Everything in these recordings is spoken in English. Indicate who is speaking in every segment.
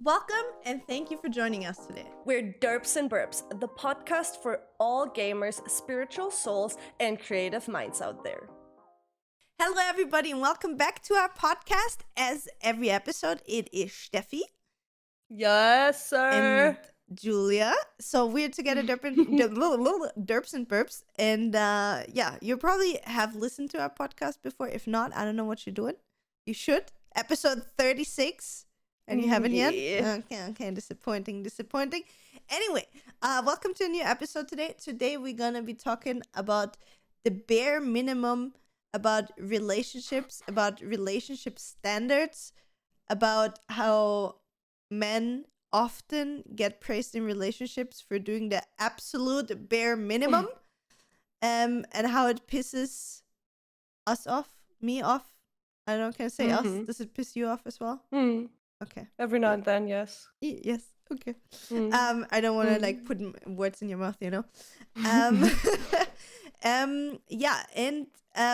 Speaker 1: Welcome and thank you for joining us today.
Speaker 2: We're Derps and Burps, the podcast for all gamers, spiritual souls, and creative minds out there.
Speaker 1: Hello, everybody, and welcome back to our podcast. As every episode, it is Stefie
Speaker 2: Yes, sir.
Speaker 1: and Julia. So we're together, derps and burps. And you probably have listened to our podcast before. If not, I don't know what you're doing. You should. Episode 36. And you haven't yet? Okay, disappointing. Anyway, welcome to a new episode today. Today we're gonna be talking about the bare minimum, about relationships, about relationship standards, about how men often get praised in relationships for doing the absolute bare minimum, and how it pisses us off, me off. I don't know, can I say us? Does it piss you off as well? Okay.
Speaker 2: Every now and then, yes.
Speaker 1: Yes. Okay. I don't want to put words in your mouth, you know.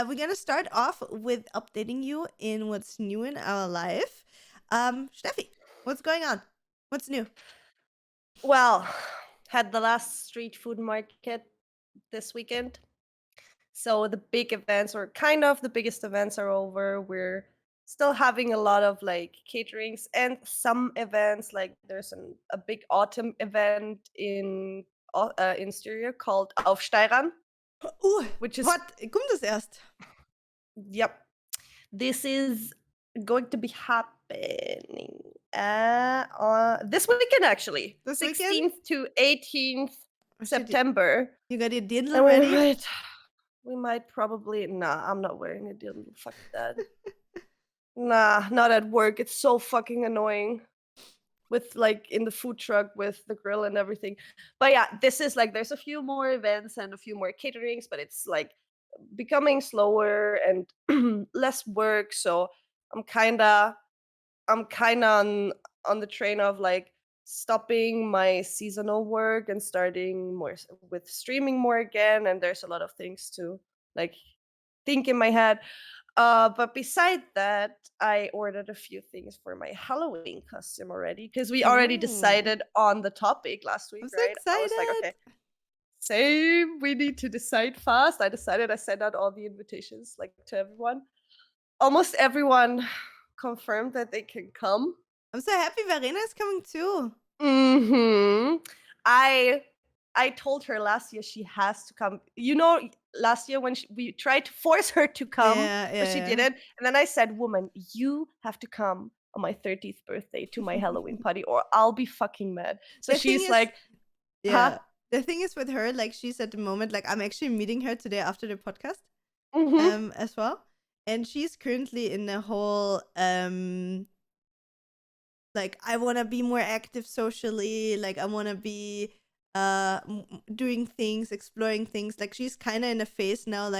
Speaker 1: We're gonna start off with updating you in what's new in our life. Stefie, what's going on? What's new?
Speaker 2: Well, had the last street food market this weekend. So the big events, or kind of the biggest events, are over. We're still having a lot of caterings and some events. Like there's a big autumn event in Styria called Aufsteigern, which is
Speaker 1: what kommt das erst?
Speaker 2: Yep, this is going to be happening this weekend, actually.
Speaker 1: This
Speaker 2: 16th
Speaker 1: weekend?
Speaker 2: to 18th September.
Speaker 1: You got your diddle already?
Speaker 2: We might probably. Nah, I'm not wearing a diddle. Fuck that. Nah, not at work. It's so fucking annoying. With in the food truck with the grill and everything. But yeah, this is there's a few more events and a few more caterings, but it's becoming slower and less work. So I'm kinda on the train of stopping my seasonal work and starting more with streaming more again. And there's a lot of things to think in my head. But beside that, I ordered a few things for my Halloween costume already, because we already decided on the topic last week,
Speaker 1: I'm so
Speaker 2: right?
Speaker 1: excited.
Speaker 2: I was like, okay, same. We need to decide fast. I decided. I sent out all the invitations to everyone. Almost everyone confirmed that they can come.
Speaker 1: I'm so happy Verena is coming too.
Speaker 2: I told her last year she has to come. You know, last year when we tried to force her to come, but she didn't. And then I said, woman, you have to come on my 30th birthday to my Halloween party or I'll be fucking mad. So she's like,
Speaker 1: yeah. The thing is with her, she's at the moment, I'm actually meeting her today after the podcast as well. And she's currently in the whole I want to be more active socially, I want to be doing things, exploring things. She's kind of in a phase now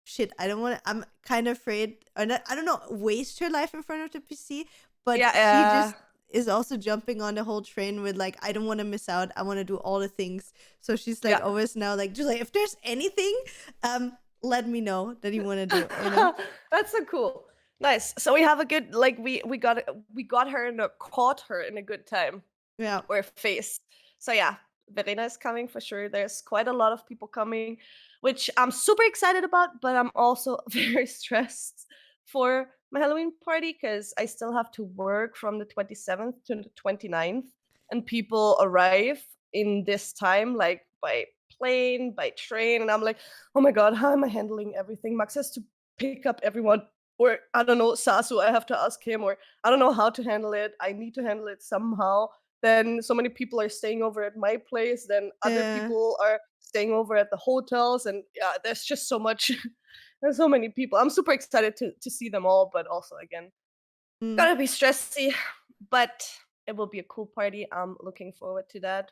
Speaker 1: shit, I don't want to, I'm kind of afraid, or not, I don't know, waste her life in front of the PC, but she just is also jumping on the whole train with I don't want to miss out, I want to do all the things. So she's always now Julia, if there's anything let me know that you want to do, you know?
Speaker 2: That's so cool. Nice. So we have a good we got her caught her in a good time.
Speaker 1: Yeah.
Speaker 2: Or face. So yeah, Verena is coming for sure. There's quite a lot of people coming, which I'm super excited about, but I'm also very stressed for my Halloween party because I still have to work from the 27th to the 29th, and people arrive in this time by plane, by train, and I'm like, oh my god, how am I handling everything? Max has to pick up everyone, or I don't know, Sasu, I have to ask him, or I don't know how to handle it. I need to handle it somehow. Then so many people are staying over at my place, then other people are staying over at the hotels, and yeah, there's just so much. There's so many people. I'm super excited to see them all, but also again, gotta be stressy, but it will be a cool party. I'm looking forward to that.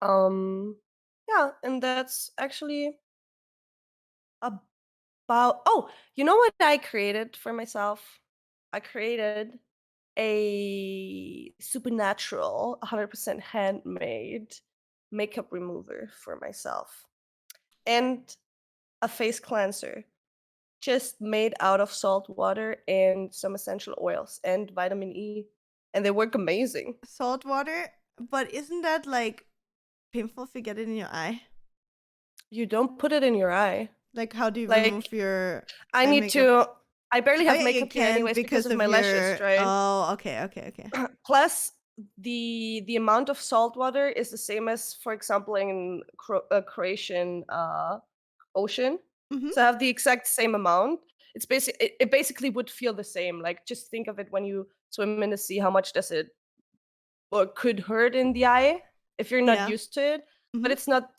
Speaker 2: Yeah, and that's actually about, oh, you know what I created for myself? I created a supernatural 100% handmade makeup remover for myself and a face cleanser just made out of salt water and some essential oils and vitamin E and they work amazing.
Speaker 1: Salt water, but isn't that like painful if you get it in your eye?
Speaker 2: You don't put it in your eye.
Speaker 1: Like, how do you
Speaker 2: Like,
Speaker 1: remove your
Speaker 2: I
Speaker 1: eye
Speaker 2: need
Speaker 1: makeup?
Speaker 2: to. I barely
Speaker 1: Oh
Speaker 2: have
Speaker 1: yeah, you
Speaker 2: makeup here
Speaker 1: can
Speaker 2: anyways because
Speaker 1: because
Speaker 2: of
Speaker 1: of
Speaker 2: my lashes,
Speaker 1: your.
Speaker 2: right?
Speaker 1: Oh, okay.
Speaker 2: Plus, the amount of salt water is the same as, for example, in Croatian ocean.
Speaker 1: Mm-hmm.
Speaker 2: So I have the exact same amount. It basically would feel the same. Like, just think of it when you swim in the sea. How much does it or could hurt in the eye if you're not
Speaker 1: Yeah.
Speaker 2: used to it? But
Speaker 1: Mm-hmm.
Speaker 2: it's not.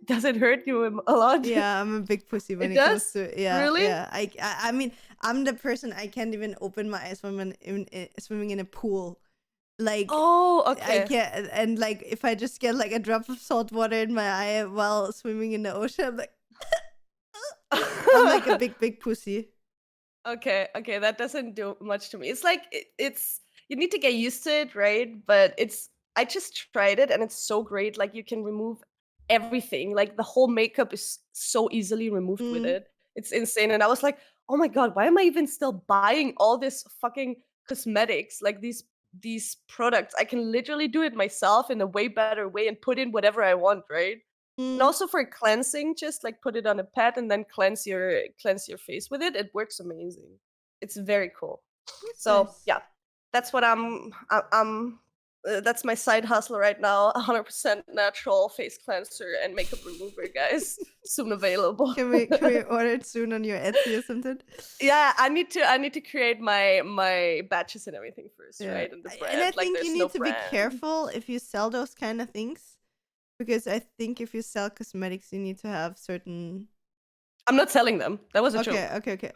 Speaker 2: Does it hurt you a lot?
Speaker 1: Yeah, I'm a big pussy when
Speaker 2: It
Speaker 1: it comes
Speaker 2: does.
Speaker 1: to yeah,
Speaker 2: Really?
Speaker 1: yeah. I mean, I'm the person I can't even open my eyes when I'm swimming in a pool. Like
Speaker 2: Oh,
Speaker 1: I
Speaker 2: okay.
Speaker 1: can't, and like if I just get like a drop of salt water in my eye while swimming in the ocean, I'm like, I'm like a big pussy.
Speaker 2: Okay, okay, that doesn't do much to me. It's like it's you need to get used to it, right? But I just tried it and it's so great. Like you can remove everything. Like the whole makeup is so easily removed with
Speaker 1: Mm,
Speaker 2: it. It's insane. And I was like, "Oh my god, why am I even still buying all this fucking cosmetics? Like these products. I can literally do it myself in a way better way and put in whatever I want, right?" And
Speaker 1: mm,
Speaker 2: also for cleansing, just like put it on a pad and then cleanse your face with it. It works amazing. It's very cool.
Speaker 1: that's
Speaker 2: So
Speaker 1: nice.
Speaker 2: yeah, that's what I'm that's my side hustle right now. 100% natural face cleanser and makeup remover, guys. Soon available.
Speaker 1: Can we order it soon on your Etsy or something?
Speaker 2: Yeah, I need to create my batches and everything first,
Speaker 1: Yeah,
Speaker 2: right? And the
Speaker 1: and I
Speaker 2: brand. Like
Speaker 1: think you
Speaker 2: there's
Speaker 1: need
Speaker 2: no
Speaker 1: to be
Speaker 2: brand.
Speaker 1: careful if you sell those kind of things because I think if you sell cosmetics, you need to have certain.
Speaker 2: I'm not selling them. That was a joke.
Speaker 1: Okay.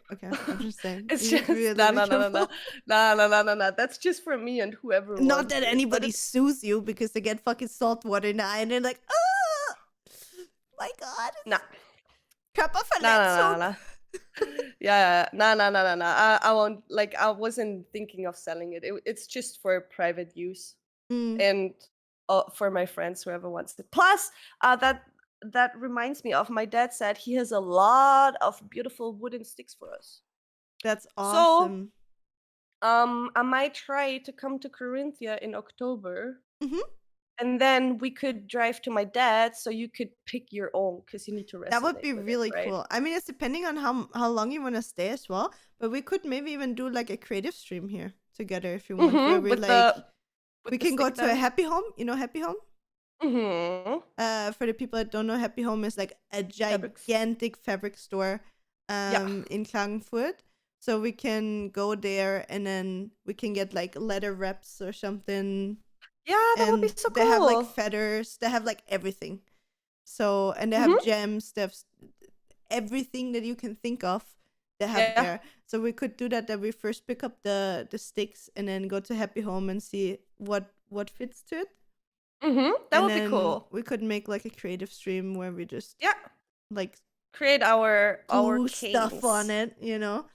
Speaker 1: I'm just saying
Speaker 2: It's
Speaker 1: you need to
Speaker 2: just
Speaker 1: really
Speaker 2: no,
Speaker 1: be
Speaker 2: no, no, no, no,
Speaker 1: careful.
Speaker 2: no, no, no, no, no. That's just for me and whoever
Speaker 1: Not
Speaker 2: wants
Speaker 1: that
Speaker 2: it. But
Speaker 1: anybody
Speaker 2: it's
Speaker 1: sues you because they get fucking salt water in the eye and they're like, oh my god,
Speaker 2: no,
Speaker 1: it's
Speaker 2: no, no, no,
Speaker 1: Körperverletzung.
Speaker 2: no. Yeah, no, no, no, no, no. I won't. Like, I wasn't thinking of selling it. It's just for private use
Speaker 1: Mm,
Speaker 2: and for my friends, whoever wants it. Plus, that reminds me of my dad said he has a lot of beautiful wooden sticks for us.
Speaker 1: that's
Speaker 2: So,
Speaker 1: awesome.
Speaker 2: I might try to come to Carinthia in October.
Speaker 1: Hmm.
Speaker 2: And then we could drive to my dad so you could pick your own because you need to
Speaker 1: That would
Speaker 2: resonate
Speaker 1: be
Speaker 2: with it,
Speaker 1: really
Speaker 2: right?
Speaker 1: cool. I mean, it's depending on how long you want to stay as well, but we could maybe even do like a creative stream here together if you want, where
Speaker 2: Mhm,
Speaker 1: we like we
Speaker 2: with the
Speaker 1: can go
Speaker 2: stick
Speaker 1: to a
Speaker 2: then?
Speaker 1: happy home. You know, happy home.
Speaker 2: Mhm.
Speaker 1: For the people that don't know, Happy Home is like a
Speaker 2: Fabrics.
Speaker 1: gigantic fabric store
Speaker 2: Yeah.
Speaker 1: in Klagenfurt. So we can go there and then we can get like leather wraps or something.
Speaker 2: Yeah, that would be
Speaker 1: And
Speaker 2: so
Speaker 1: they have like
Speaker 2: cool.
Speaker 1: feathers, they have like everything. So, and they have
Speaker 2: Mhm.
Speaker 1: gems, they have everything that you can think of, they have
Speaker 2: Yeah.
Speaker 1: there. So we could do that we first pick up the sticks and then go to Happy Home and see what fits to it.
Speaker 2: Mhm. That
Speaker 1: And
Speaker 2: would be
Speaker 1: then
Speaker 2: cool.
Speaker 1: we could make like a creative stream where we just
Speaker 2: Yeah.
Speaker 1: like
Speaker 2: Create our
Speaker 1: glue stuff on
Speaker 2: kings.
Speaker 1: it, you know.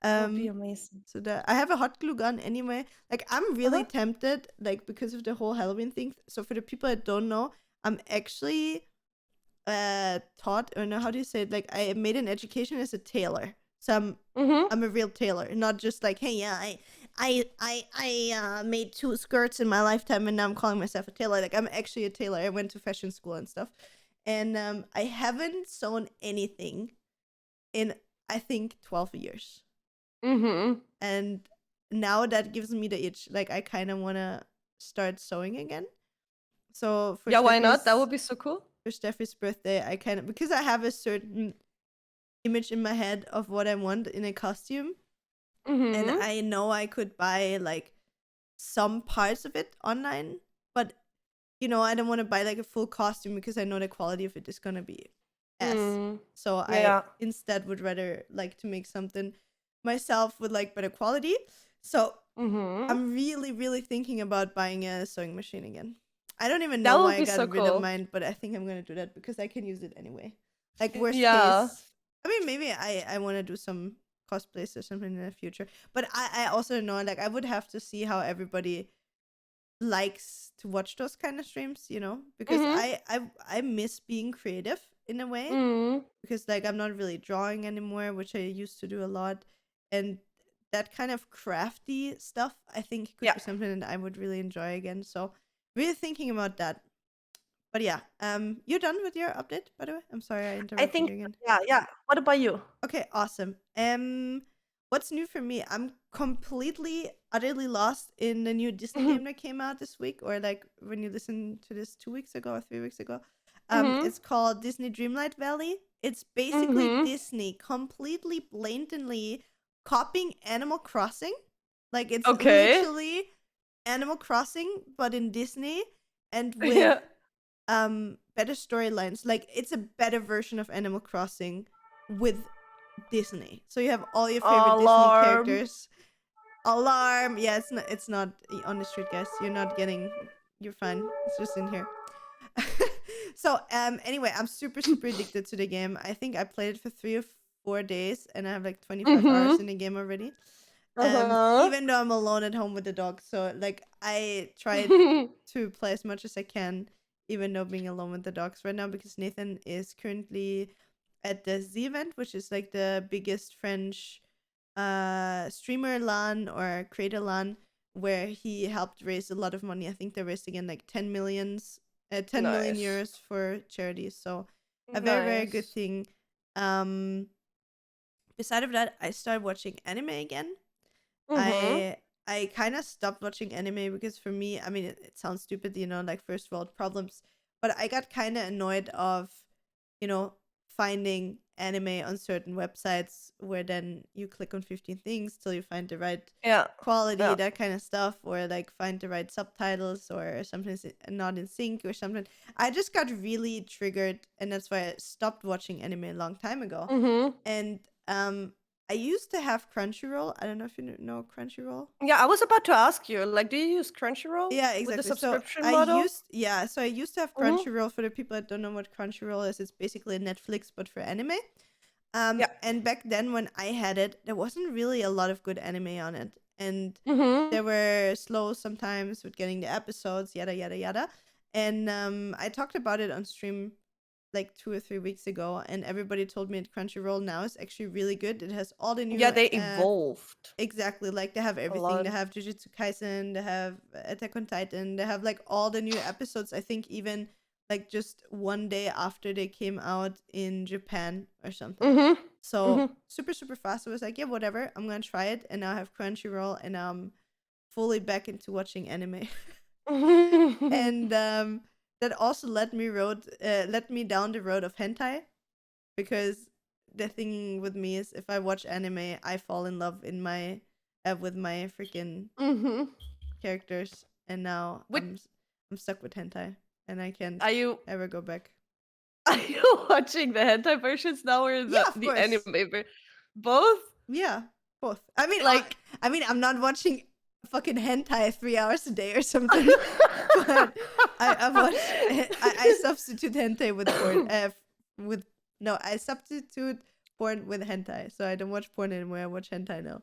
Speaker 2: That would be
Speaker 1: Um,
Speaker 2: amazing.
Speaker 1: so that I have a hot glue gun anyway. Like I'm really
Speaker 2: Uh-huh.
Speaker 1: tempted, like because of the whole Halloween thing. So for the people that don't know, I'm actually taught or no, how do you say it? Like I made an education as a tailor. So
Speaker 2: Mhm.
Speaker 1: I'm a real tailor, not just like, hey, yeah, I made 2 skirts in my lifetime and now I'm calling myself a tailor. Like I'm actually a tailor. I went to fashion school and stuff. And I haven't sewn anything in I think 12 years.
Speaker 2: Mhm.
Speaker 1: And now that gives me the itch. Like I kind of want to start sewing again. So
Speaker 2: Yeah, why not? That would be so cool.
Speaker 1: For Steffi's birthday, I kind of, because I have a certain image in my head of what I want in a costume, and
Speaker 2: Mhm.
Speaker 1: I know I could buy like some parts of it online, but I don't want to buy like a full costume because I know the quality of it is gonna be S.
Speaker 2: Mm.
Speaker 1: So I
Speaker 2: Yeah.
Speaker 1: instead would rather like to make something myself with like better quality. So
Speaker 2: Mhm.
Speaker 1: I'm really, really thinking about buying a sewing machine again. I don't even
Speaker 2: That
Speaker 1: know
Speaker 2: would
Speaker 1: why I
Speaker 2: be
Speaker 1: got
Speaker 2: so
Speaker 1: rid of
Speaker 2: cool.
Speaker 1: mine, but I think I'm gonna do that because I can use it anyway. Like worst
Speaker 2: Yeah.
Speaker 1: case, I mean maybe I want to do some cosplays or something in the future. But I also know like I would have to see how everybody likes to watch those kind of streams, because
Speaker 2: Mhm.
Speaker 1: I miss being creative in a way
Speaker 2: Mhm.
Speaker 1: because like I'm not really drawing anymore, which I used to do a lot, and that kind of crafty stuff, I think could
Speaker 2: Yeah.
Speaker 1: be something that I would really enjoy again. So really thinking about that. But yeah, you're done with your update, by the way? I'm sorry I
Speaker 2: I
Speaker 1: interrupted
Speaker 2: think,
Speaker 1: you again.
Speaker 2: yeah. What about you?
Speaker 1: Okay, awesome. What's new for me? I'm completely, utterly lost in the new Disney
Speaker 2: Mhm.
Speaker 1: game that came out this week, or like when you listen to this 2 weeks ago or 3 weeks ago.
Speaker 2: Mhm.
Speaker 1: It's called Disney Dreamlight Valley. It's basically
Speaker 2: Mhm.
Speaker 1: Disney completely blatantly copying Animal Crossing. Like it's
Speaker 2: Okay.
Speaker 1: literally Animal Crossing, but in Disney and with
Speaker 2: Yeah.
Speaker 1: better storylines. Like it's a better version of Animal Crossing with Disney. So you have all your favorite Disney
Speaker 2: Alarm.
Speaker 1: characters. Alarm. Yeah, it's not on the street, guys. You're fine. It's just in here. So anyway, I'm super addicted to the game. I think I played it for 3 or 4 days and I have like 25 hours in
Speaker 2: Mhm.
Speaker 1: the game already.
Speaker 2: Uh-huh.
Speaker 1: Even though I'm alone at home with the dog. So like I tried to play as much as I can, even though being alone with the dogs right now, because Nathan is currently at the Z event, which is like the biggest French streamer LAN or creator LAN, where he helped raise a lot of money. I think they raised again like 10 million
Speaker 2: Nice.
Speaker 1: euros for charities. So a very good
Speaker 2: Nice.
Speaker 1: thing. Um Beside of that, I started watching anime again.
Speaker 2: Mhm.
Speaker 1: I kind of stopped watching anime because for me, I mean, it sounds stupid, like first world problems, but I got kind of annoyed of, you know, finding anime on certain websites where then you click on 15 things till you find the right
Speaker 2: Yeah.
Speaker 1: quality,
Speaker 2: Yeah.
Speaker 1: that kind of stuff, or like find the right subtitles, or sometimes not in sync or something. I just got really triggered, and that's why I stopped watching anime a long time ago.
Speaker 2: Mhm.
Speaker 1: And I used to have Crunchyroll. I don't know if you know Crunchyroll.
Speaker 2: Yeah, I was about to ask you, like, do you use Crunchyroll
Speaker 1: Yeah,
Speaker 2: with the
Speaker 1: exactly.
Speaker 2: subscription model?
Speaker 1: So I used to have
Speaker 2: Mhm.
Speaker 1: Crunchyroll. For the people that don't know what Crunchyroll is, it's basically Netflix but for anime.
Speaker 2: Yeah.
Speaker 1: And back then when I had it, there wasn't really a lot of good anime on it, and they
Speaker 2: Mhm.
Speaker 1: were slow sometimes with getting the episodes, yada yada yada. And I talked about it on stream like 2 or 3 weeks ago, and everybody told me that Crunchyroll now is actually really good. It has all the
Speaker 2: Yeah,
Speaker 1: new
Speaker 2: they evolved
Speaker 1: exactly, like they have
Speaker 2: a
Speaker 1: everything.
Speaker 2: lot.
Speaker 1: They have Jujutsu Kaisen, they have Attack on Titan, they have like all the new episodes. I think even like just one day after they came out in Japan or something.
Speaker 2: Mhm.
Speaker 1: So
Speaker 2: Mhm.
Speaker 1: super fast. I was like, yeah, whatever. I'm gonna try it, and now I have Crunchyroll, and I'm fully back into watching anime. And that also led me down the road of hentai, because the thing with me is if I watch anime, I fall in love in my with my freaking
Speaker 2: Mhm.
Speaker 1: characters, and now
Speaker 2: Which
Speaker 1: I'm stuck with hentai, and I can't
Speaker 2: are you
Speaker 1: ever go back.
Speaker 2: are you watching the hentai versions now or
Speaker 1: Yeah, of
Speaker 2: the anime
Speaker 1: course.
Speaker 2: both?
Speaker 1: Yeah, both. I mean,
Speaker 2: Like
Speaker 1: I'm not watching fucking hentai 3 hours a day or something, but I watch I substitute hentai with porn. With no, I substitute porn with hentai, so I don't watch porn anymore. I watch hentai now.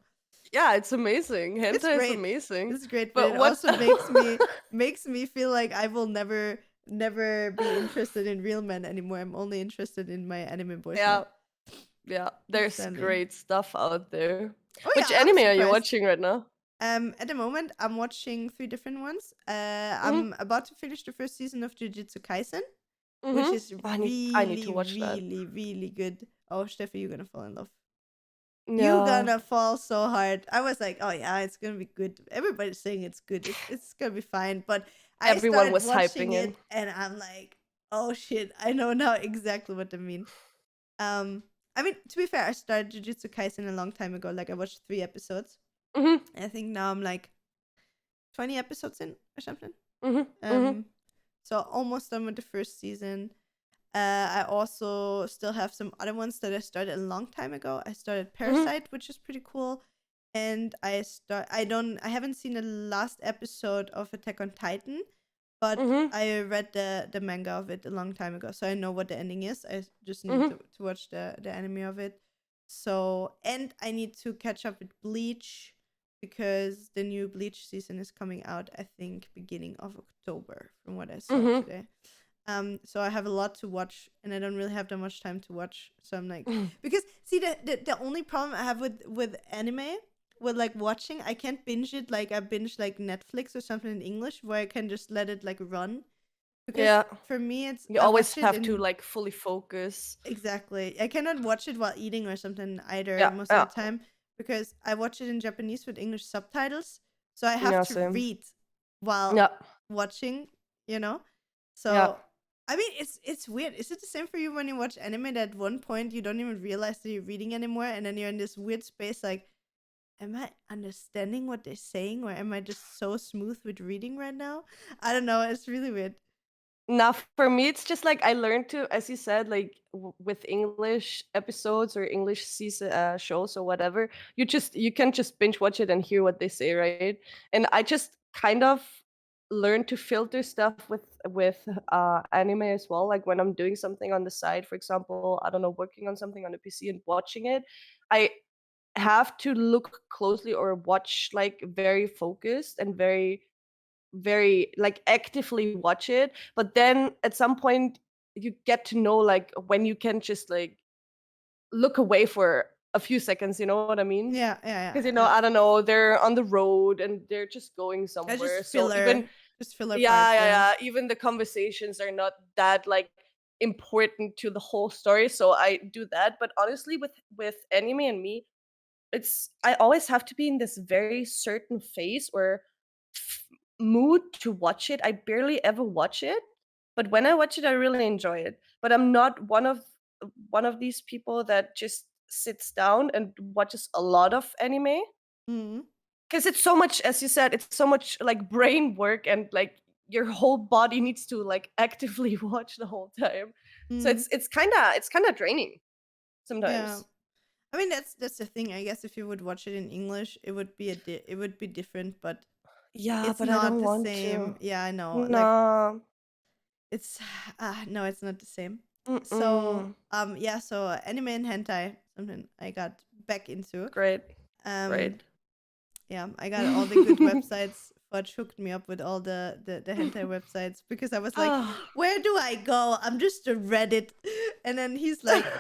Speaker 2: Yeah, it's amazing.
Speaker 1: It's
Speaker 2: Hentai is
Speaker 1: great.
Speaker 2: amazing.
Speaker 1: It's great, but
Speaker 2: But
Speaker 1: it
Speaker 2: what
Speaker 1: also makes me feel like I will never be interested in real men anymore. I'm only interested in my anime boys now.
Speaker 2: Yeah, yeah. There's
Speaker 1: Sadly.
Speaker 2: great stuff out there.
Speaker 1: Oh
Speaker 2: Which
Speaker 1: yeah, I'm
Speaker 2: anime are you
Speaker 1: surprised.
Speaker 2: watching right now?
Speaker 1: At the moment, I'm watching 3 different ones.
Speaker 2: Mhm.
Speaker 1: I'm about to finish the first season of Jujutsu Kaisen, which
Speaker 2: Mhm.
Speaker 1: is
Speaker 2: I need to watch that.
Speaker 1: really good. Oh, Steffi, you're gonna fall in love. You're
Speaker 2: Yeah.
Speaker 1: gonna fall so hard. I was like, oh yeah, it's gonna be good. Everybody's saying it's good. It's gonna be fine. But I
Speaker 2: Everyone
Speaker 1: started
Speaker 2: was
Speaker 1: watching
Speaker 2: hyping
Speaker 1: it,
Speaker 2: it.
Speaker 1: and I'm like, oh shit, I know now exactly what they mean. Um, I mean, to be fair, I started Jujutsu Kaisen a long time ago. Like I watched 3 episodes.
Speaker 2: Mhm.
Speaker 1: And I think now I'm like 20 episodes in or something.
Speaker 2: Mhm. Mhm.
Speaker 1: Um, so almost done with the first season. I also still have some other ones that I started a long time ago. I started
Speaker 2: Mhm.
Speaker 1: Parasite, which is pretty cool, and I haven't seen the last episode of Attack on Titan, but
Speaker 2: Mhm.
Speaker 1: I read the manga of it a long time ago, so I know what the ending is. I just need
Speaker 2: Mhm.
Speaker 1: to watch the anime of it. So, and I need to catch up with Bleach because the new Bleach season is coming out, I think, beginning of October, from what I saw
Speaker 2: Mhm.
Speaker 1: today. So I have a lot to watch, and I don't really have that much time to watch. So I'm like,
Speaker 2: Mhm.
Speaker 1: because see, the only problem I have with anime with like watching. I can't binge it like I binge like Netflix or something in English where I can just let it like run. Because
Speaker 2: Yeah.
Speaker 1: for me, it's
Speaker 2: You
Speaker 1: I
Speaker 2: always
Speaker 1: watch it
Speaker 2: have to
Speaker 1: in
Speaker 2: like fully focus.
Speaker 1: exactly. I cannot watch it while eating or something either
Speaker 2: Yeah,
Speaker 1: most of
Speaker 2: yeah,
Speaker 1: the time because I watch it in Japanese with English subtitles. So I have
Speaker 2: yeah,
Speaker 1: to
Speaker 2: same.
Speaker 1: read while
Speaker 2: Yeah,
Speaker 1: watching, you know?
Speaker 2: yeah.
Speaker 1: So I mean it's weird. Is it the same for you when you watch anime that at one point you don't even realize that you're reading anymore and then you're in this weird space like, am I understanding what they're saying or am I just so smooth with reading right now? I don't know, it's really weird.
Speaker 2: Now, for me, it's just like I learned to, as you said, like with English episodes or English season shows or whatever, you can just binge watch it and hear what they say, right? And I just kind of learned to filter stuff with anime as well. Like when I'm doing something on the side, for example, I don't know, working on something on the PC and watching it, I have to look closely or watch like very focused and very like actively watch it, but then at some point you get to know like when you can just like look away for a few seconds, you know what I mean?
Speaker 1: Yeah, yeah,
Speaker 2: Because
Speaker 1: yeah, yeah.
Speaker 2: I don't know, they're on the road and they're just going
Speaker 1: Just
Speaker 2: somewhere, so even
Speaker 1: filler
Speaker 2: yeah,
Speaker 1: parts,
Speaker 2: yeah,
Speaker 1: yeah.
Speaker 2: yeah, even the conversations are not that like important to the whole story, so I do that. But honestly, with anime and me, it's I always have to be in this very certain phase or f- mood to watch it. I barely ever watch it, but when I watch it, I really enjoy it. But I'm not one of these people that just sits down and watches a lot of anime
Speaker 1: Mhm.
Speaker 2: because it's so much, as you said, it's so much like brain work and like your whole body needs to like actively watch the whole time. So
Speaker 1: Mhm.
Speaker 2: it's kind of draining
Speaker 1: Yeah.
Speaker 2: sometimes.
Speaker 1: I mean that's the thing. I guess if you would watch it in English, it would be it would be different, but
Speaker 2: Yeah,
Speaker 1: it's
Speaker 2: but I
Speaker 1: not
Speaker 2: don't
Speaker 1: the
Speaker 2: want to.
Speaker 1: same. Yeah, I know. Like
Speaker 2: No.
Speaker 1: it's no, it's not the same. So,
Speaker 2: Mm-mm.
Speaker 1: yeah, so anime and hentai, something I got back into.
Speaker 2: Great.
Speaker 1: Um
Speaker 2: Great.
Speaker 1: Yeah, I got all the good websites. Fudge hooked me up with all the hentai websites because I was like,
Speaker 2: Ah.
Speaker 1: where do I go? I'm just a Reddit. And then he's like,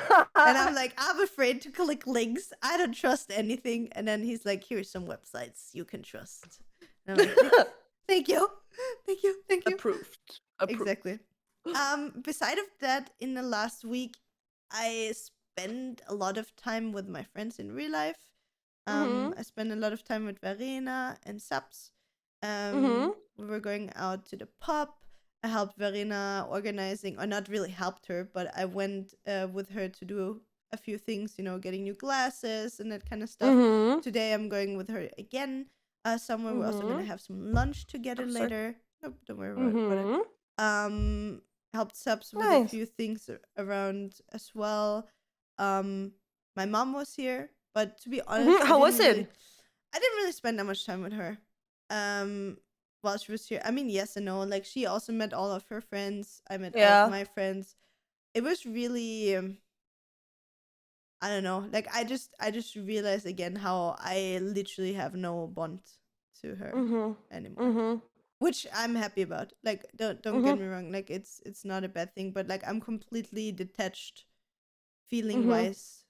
Speaker 1: and I'm like, I'm afraid to click links. I don't trust anything. And then he's like, here's some websites you can trust. And I'm like, thank you. Thank you. Thank you.
Speaker 2: Approved. Approved.
Speaker 1: Exactly. Beside of that, in the last week, I spent a lot of time with my friends in real life.
Speaker 2: Mhm.
Speaker 1: I spent a lot of time with Verena and Subs.
Speaker 2: Mhm.
Speaker 1: We were going out to the pub. I helped Verena organizing, or not really helped her, but I went with her to do a few things, getting new glasses and that kind of stuff.
Speaker 2: Mhm.
Speaker 1: Today I'm going with her again somewhere. We're also gonna
Speaker 2: Mhm.
Speaker 1: have some lunch together
Speaker 2: Oh, sorry.
Speaker 1: later. Nope, don't worry about it.
Speaker 2: Mhm.
Speaker 1: Um, helped Subs with a
Speaker 2: Nice.
Speaker 1: few things around as well. Um, my mom was here, but to be honest,
Speaker 2: How was it?
Speaker 1: I didn't really spend that much time with her. Um, while she was here, I mean, yes and no. Like she also met all of her friends. I met all of
Speaker 2: Yeah.
Speaker 1: my friends. It was really, I don't know. Like I just realized again how I literally have no bond to her
Speaker 2: Mhm.
Speaker 1: anymore,
Speaker 2: Mhm.
Speaker 1: which I'm happy about. Like don't get
Speaker 2: Mhm.
Speaker 1: me wrong. Like it's not a bad thing, but like I'm completely detached feeling
Speaker 2: Mhm.
Speaker 1: wise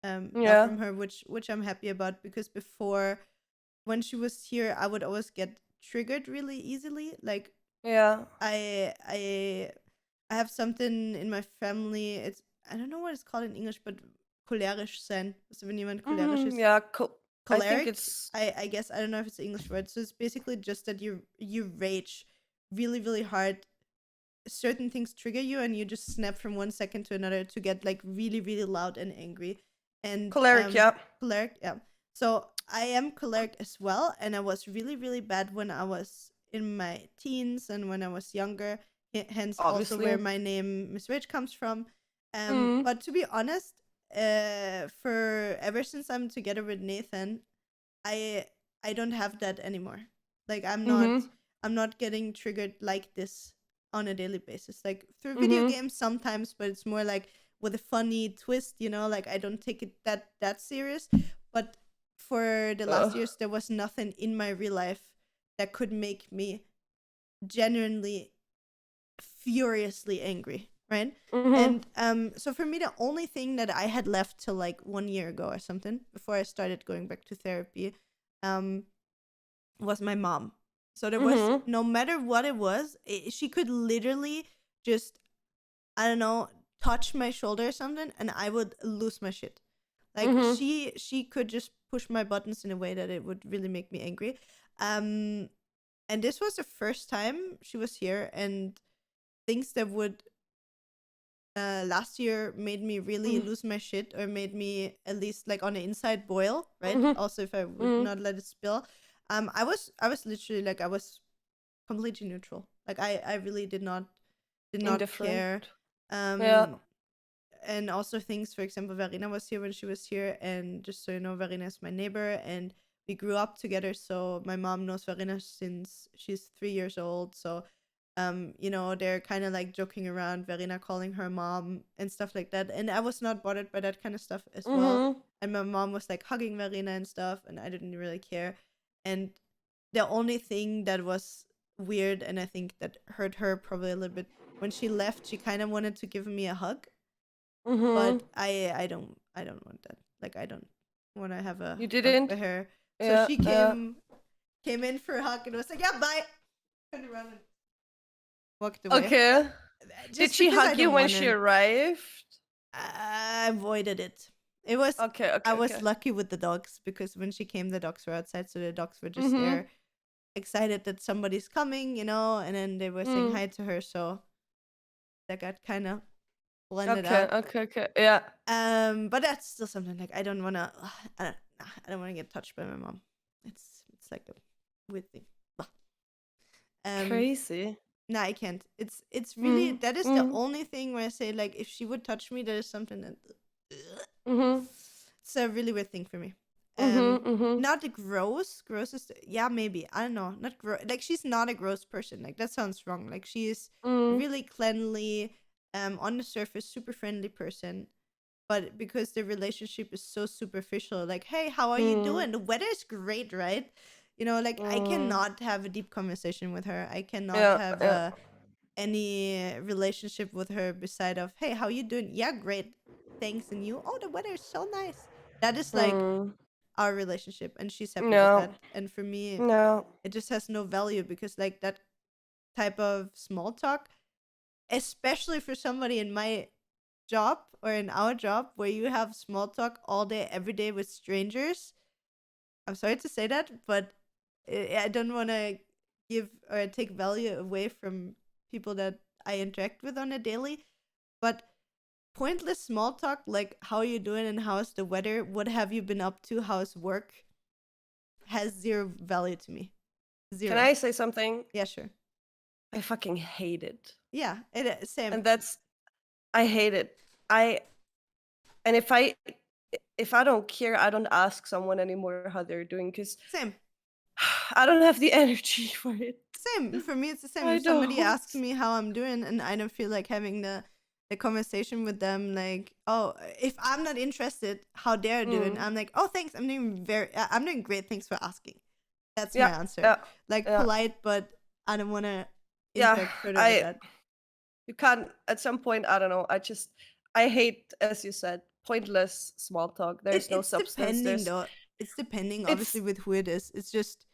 Speaker 1: now
Speaker 2: Yeah.
Speaker 1: from her, which I'm happy about because before when she was here I would always get triggered really easily. Like
Speaker 2: Yeah.
Speaker 1: I I I have something in my family. It's I don't know what it's called in English, but cholerisch sein. Also wenn jemand cholerisch
Speaker 2: Mhm.
Speaker 1: ist.
Speaker 2: Yeah. I think
Speaker 1: Choleric,
Speaker 2: it's
Speaker 1: I guess I don't know if it's an English word. So it's basically just that you rage really, really hard. Certain things trigger you and you just snap from one second to another to get like really, really loud and angry. And
Speaker 2: choleric. Yeah.
Speaker 1: choleric, yeah. So I am choleric as well, and I was really, really bad when I was in my teens and when I was younger. Hence, also where
Speaker 2: Obviously.
Speaker 1: my name MissRage comes from.
Speaker 2: Mhm.
Speaker 1: But to be honest, for ever since I'm together with Nathan, I I don't have that anymore. Like
Speaker 2: Mhm.
Speaker 1: I'm not getting triggered like this on a daily basis. Like through video
Speaker 2: Mhm.
Speaker 1: games sometimes, but it's more like with a funny twist, like I don't take it that serious. But for the last
Speaker 2: Ugh.
Speaker 1: years there was nothing in my real life that could make me genuinely furiously angry, right?
Speaker 2: Mhm.
Speaker 1: And so for me the only thing that I had left till like 1 year ago or something before I started going back to therapy um was my mom. So there was,
Speaker 2: Mhm.
Speaker 1: no matter what it was, she could literally just, I don't know, touch my shoulder or something, and I would lose my shit. Like
Speaker 2: Mhm.
Speaker 1: she could just push my buttons in a way that it would really make me angry. Um, and this was the first time she was here, and things that would last year made me really
Speaker 2: Mhm.
Speaker 1: lose my shit, or made me at least like on the inside boil, right?
Speaker 2: Mhm.
Speaker 1: Also, if I would
Speaker 2: Mhm.
Speaker 1: not let it spill, I was literally like, I was completely neutral. Like I really did not
Speaker 2: Indifferent.
Speaker 1: care.
Speaker 2: Yeah.
Speaker 1: Um, and also things, for example, Verena was here when she was here, and just so you know, Verena is my neighbor, and we grew up together. So my mom knows Verena since she's 3 years old. So they're kind of like joking around, Verena calling her mom and stuff like that, and I was not bothered by that kind of stuff as well.
Speaker 2: Mhm.
Speaker 1: And my mom was like hugging Verena and stuff, and I didn't really care. And the only thing that was weird, and I think that hurt her probably a little bit, when she left, she kind of wanted to give me a hug,
Speaker 2: Mhm.
Speaker 1: but I don't want that. Like, I don't want to have a
Speaker 2: You
Speaker 1: hug
Speaker 2: didn't?
Speaker 1: with her. So
Speaker 2: Yeah.
Speaker 1: she
Speaker 2: Yeah.
Speaker 1: came in for a hug and was like, yeah, bye. Turned around and walked away.
Speaker 2: Okay. Did
Speaker 1: Just
Speaker 2: she
Speaker 1: because I
Speaker 2: hug you
Speaker 1: don't
Speaker 2: when
Speaker 1: want
Speaker 2: she
Speaker 1: to.
Speaker 2: arrived?
Speaker 1: I avoided it. It was
Speaker 2: Okay.
Speaker 1: I
Speaker 2: Okay.
Speaker 1: was
Speaker 2: Okay.
Speaker 1: lucky with the dogs, because when she came, the dogs were outside, so the dogs were just
Speaker 2: Mhm.
Speaker 1: there, excited that somebody's coming, and then they were saying
Speaker 2: Mm.
Speaker 1: hi to her, so that got kind of blended
Speaker 2: Okay.
Speaker 1: out.
Speaker 2: Okay. Okay. Yeah.
Speaker 1: But that's still something, like, I don't wanna, I don't wanna get touched by my mom. It's like a weird thing. Blah. Um,
Speaker 2: Crazy.
Speaker 1: no, I can't. It's really,
Speaker 2: Mm.
Speaker 1: that is the
Speaker 2: Mm.
Speaker 1: only thing where I say, like, if she would touch me, that is something that,
Speaker 2: Mhm.
Speaker 1: it's a really weird thing for me.
Speaker 2: Mhm. Mhm.
Speaker 1: Not gross. Gross is, yeah, maybe, I don't know. Not gross. Like, she's not a gross person. Like, that sounds wrong. Like, she is
Speaker 2: Mm.
Speaker 1: really cleanly, on the surface, super friendly person. But because the relationship is so superficial, like, hey, how are you
Speaker 2: Mm.
Speaker 1: doing? The weather is great, right? Like, I
Speaker 2: Mm.
Speaker 1: cannot have a deep conversation with her. I cannot
Speaker 2: Yeah.
Speaker 1: have
Speaker 2: Yeah.
Speaker 1: any relationship with her beside of, hey, how you doing? Yeah, great, thanks. And you? Oh, the weather is so nice. That is like
Speaker 2: Mm.
Speaker 1: our relationship, and she's happy with
Speaker 2: No.
Speaker 1: that. And for me,
Speaker 2: No.
Speaker 1: it just has no value, because like that type of small talk, especially for somebody in my job, or in our job, where you have small talk all day every day with strangers, I'm sorry to say that, but I don't want to give or take value away from people that I interact with on a daily, but pointless small talk, like, how are you doing and how's the weather, what have you been up to, how's work, has zero value to me.
Speaker 2: Can
Speaker 1: Zero.
Speaker 2: I say something?
Speaker 1: Yeah, sure.
Speaker 2: I fucking hate it.
Speaker 1: Yeah, same.
Speaker 2: And that's I hate it. I and if I don't care, I don't ask someone anymore how they're doing because
Speaker 1: Same.
Speaker 2: I don't have the energy for it.
Speaker 1: Same. For me, it's the same.
Speaker 2: I
Speaker 1: If somebody
Speaker 2: don't.
Speaker 1: asks me how I'm doing and I don't feel like having the conversation with them, like, oh, if I'm not interested how they're doing,
Speaker 2: Mm.
Speaker 1: I'm like, oh, thanks. I'm doing great. Thanks for asking. That's my
Speaker 2: Yeah,
Speaker 1: answer.
Speaker 2: yeah,
Speaker 1: Like,
Speaker 2: yeah,
Speaker 1: polite, but I don't want to
Speaker 2: yeah.
Speaker 1: interact further with
Speaker 2: I
Speaker 1: that.
Speaker 2: you can't. At some point, I don't know. I hate, as you said, pointless small talk. There's no
Speaker 1: It's
Speaker 2: substance.
Speaker 1: depending though. It's depending, obviously,
Speaker 2: It's
Speaker 1: with who it is. It's just,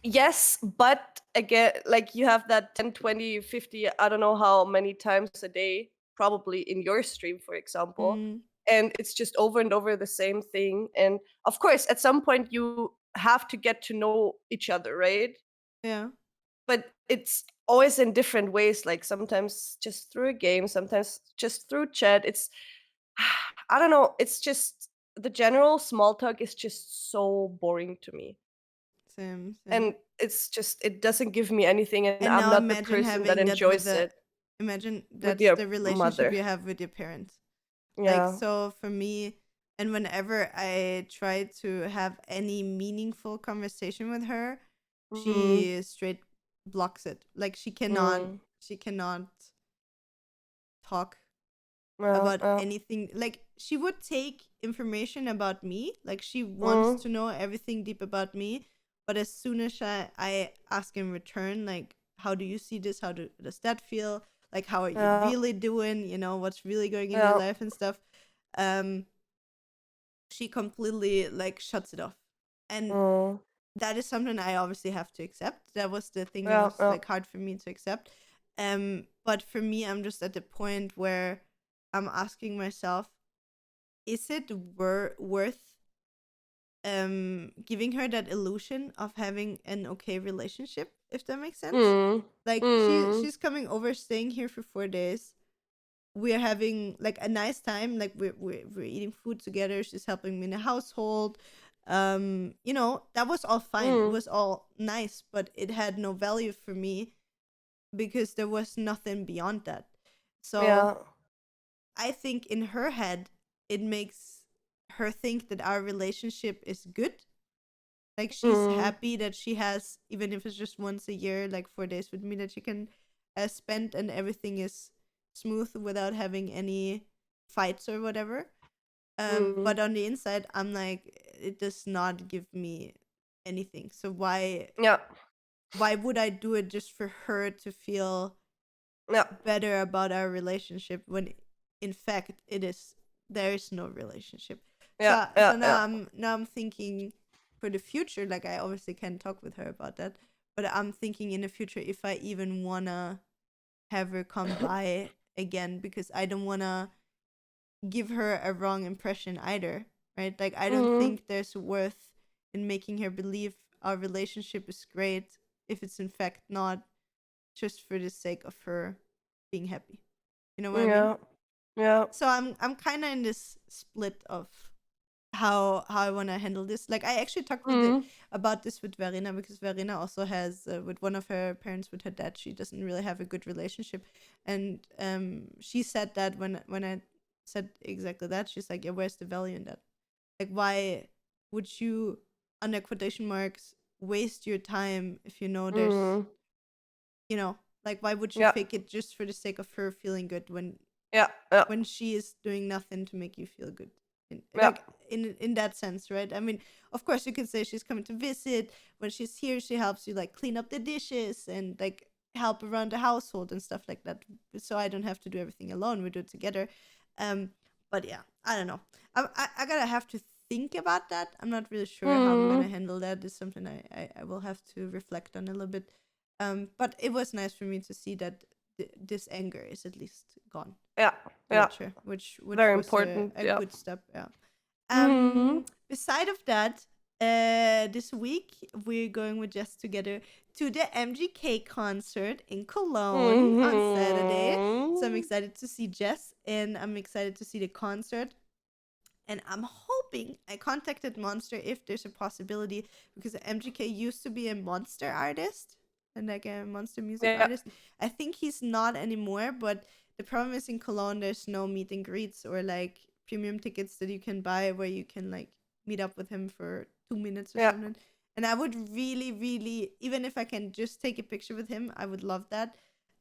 Speaker 2: yes, but again, like you have that 10, 20, 50, I don't know how many times a day, probably in your stream, for example.
Speaker 1: mm,
Speaker 2: And it's just over and over the same thing. And of course, at some point, you have to get to know each other, right?
Speaker 1: yeah,
Speaker 2: But it's always in different ways, like sometimes just through a game, sometimes just through chat. It's, I don't know, it's just the general small talk is just so boring to me.
Speaker 1: same, same.
Speaker 2: And it's just it doesn't give me anything, and
Speaker 1: And
Speaker 2: I'm
Speaker 1: now
Speaker 2: not the
Speaker 1: imagine
Speaker 2: person that
Speaker 1: having that with
Speaker 2: enjoys
Speaker 1: the,
Speaker 2: it
Speaker 1: imagine
Speaker 2: with
Speaker 1: that's
Speaker 2: your
Speaker 1: the relationship
Speaker 2: mother.
Speaker 1: you have with your parents. Like,
Speaker 2: Yeah.
Speaker 1: so for me, and whenever I try to have any meaningful conversation with her,
Speaker 2: Mhm.
Speaker 1: she straight blocks it. Like,
Speaker 2: Mm.
Speaker 1: she cannot talk
Speaker 2: Yeah,
Speaker 1: about
Speaker 2: yeah.
Speaker 1: anything. Like, she would take information about me, like, she wants
Speaker 2: Mm.
Speaker 1: to know everything deep about me, but as soon as I ask in return, like, how do you see this, does that feel, like, how are you
Speaker 2: Yeah,
Speaker 1: really doing, what's really going in your
Speaker 2: yeah.
Speaker 1: life and stuff, um she completely, like, shuts it off. And
Speaker 2: Mm.
Speaker 1: that is something I obviously have to accept. That was the thing that
Speaker 2: Yeah,
Speaker 1: was
Speaker 2: yeah.
Speaker 1: like hard for me to accept. But for me, I'm just at the point where I'm asking myself, is it worth giving her that illusion of having an okay relationship, if that makes sense?
Speaker 2: Mm.
Speaker 1: Like
Speaker 2: Mm.
Speaker 1: she's coming over, staying here for 4 days. We're having like a nice time. Like we're eating food together. She's helping me in the household. That was all fine. It
Speaker 2: Mm.
Speaker 1: was all nice, but it had no value for me because there was nothing beyond that. So
Speaker 2: Yeah.
Speaker 1: I think in her head, it makes her think that our relationship is good. Like she's
Speaker 2: Mm.
Speaker 1: happy that she has, even if it's just once a year, like 4 days with me, that she can spend and everything is smooth without having any fights or whatever.
Speaker 2: Mm.
Speaker 1: But on the inside, I'm like, it does not give me anything. So
Speaker 2: Yeah.
Speaker 1: why would I do it just for her to feel
Speaker 2: Yeah.
Speaker 1: better about our relationship when in fact there is no relationship.
Speaker 2: Yeah.
Speaker 1: So
Speaker 2: Yeah. Yeah.
Speaker 1: now I'm thinking for the future, like I obviously can't talk with her about that, but I'm thinking in the future if I even wanna have her come by again, because I don't wanna give her a wrong impression either, right? Like I don't
Speaker 2: Mm.
Speaker 1: think there's worth in making her believe our relationship is great if it's in fact not, just for the sake of her being happy. You know what I mean?
Speaker 2: Yeah. Yeah.
Speaker 1: So I'm kind of in this split of how I want to handle this. Like I actually talked
Speaker 2: Mm.
Speaker 1: about this with Verena, because Verena also has with one of her parents, with her dad, she doesn't really have a good relationship, and she said that when I said exactly that, she's like, yeah, where's the value in that? Like why would you, under quotation marks, waste your time if you know there's,
Speaker 2: Mm.
Speaker 1: like why would you
Speaker 2: Yeah.
Speaker 1: fake it just for the sake of her feeling good
Speaker 2: Yeah. Yeah.
Speaker 1: when she is doing nothing to make you feel good,
Speaker 2: Yeah.
Speaker 1: like in that sense, right? I mean, of course you could say she's coming to visit. When she's here, she helps you like clean up the dishes and like help around the household and stuff like that, so I don't have to do everything alone. We do it together. um but yeah, I don't know. I gotta have to think about that. I'm not really sure how I'm
Speaker 2: Mm.
Speaker 1: gonna handle that. It's something I will have to reflect on a little bit. But it was nice for me to see that this anger is at least gone
Speaker 2: Yeah. Yeah.
Speaker 1: towards her, which
Speaker 2: Very
Speaker 1: was
Speaker 2: important.
Speaker 1: a
Speaker 2: Yeah.
Speaker 1: good step. Yeah.
Speaker 2: Mm.
Speaker 1: Beside of that, this week we're going with Jess together to the MGK concert in Cologne on Saturday. So I'm
Speaker 2: Mm.
Speaker 1: excited to see Jess, and I'm excited to see the concert. And I'm hoping, I contacted Monster if there's a possibility, because MGK used to be a Monster artist and like a Monster music
Speaker 2: Yeah.
Speaker 1: artist. I think he's not anymore, but the problem is in Cologne there's no meet and greets or like premium tickets that you can buy where you can like meet up with him for 2 minutes or
Speaker 2: Yeah.
Speaker 1: something. And I would really, really, even if I can just take a picture with him, I would love that.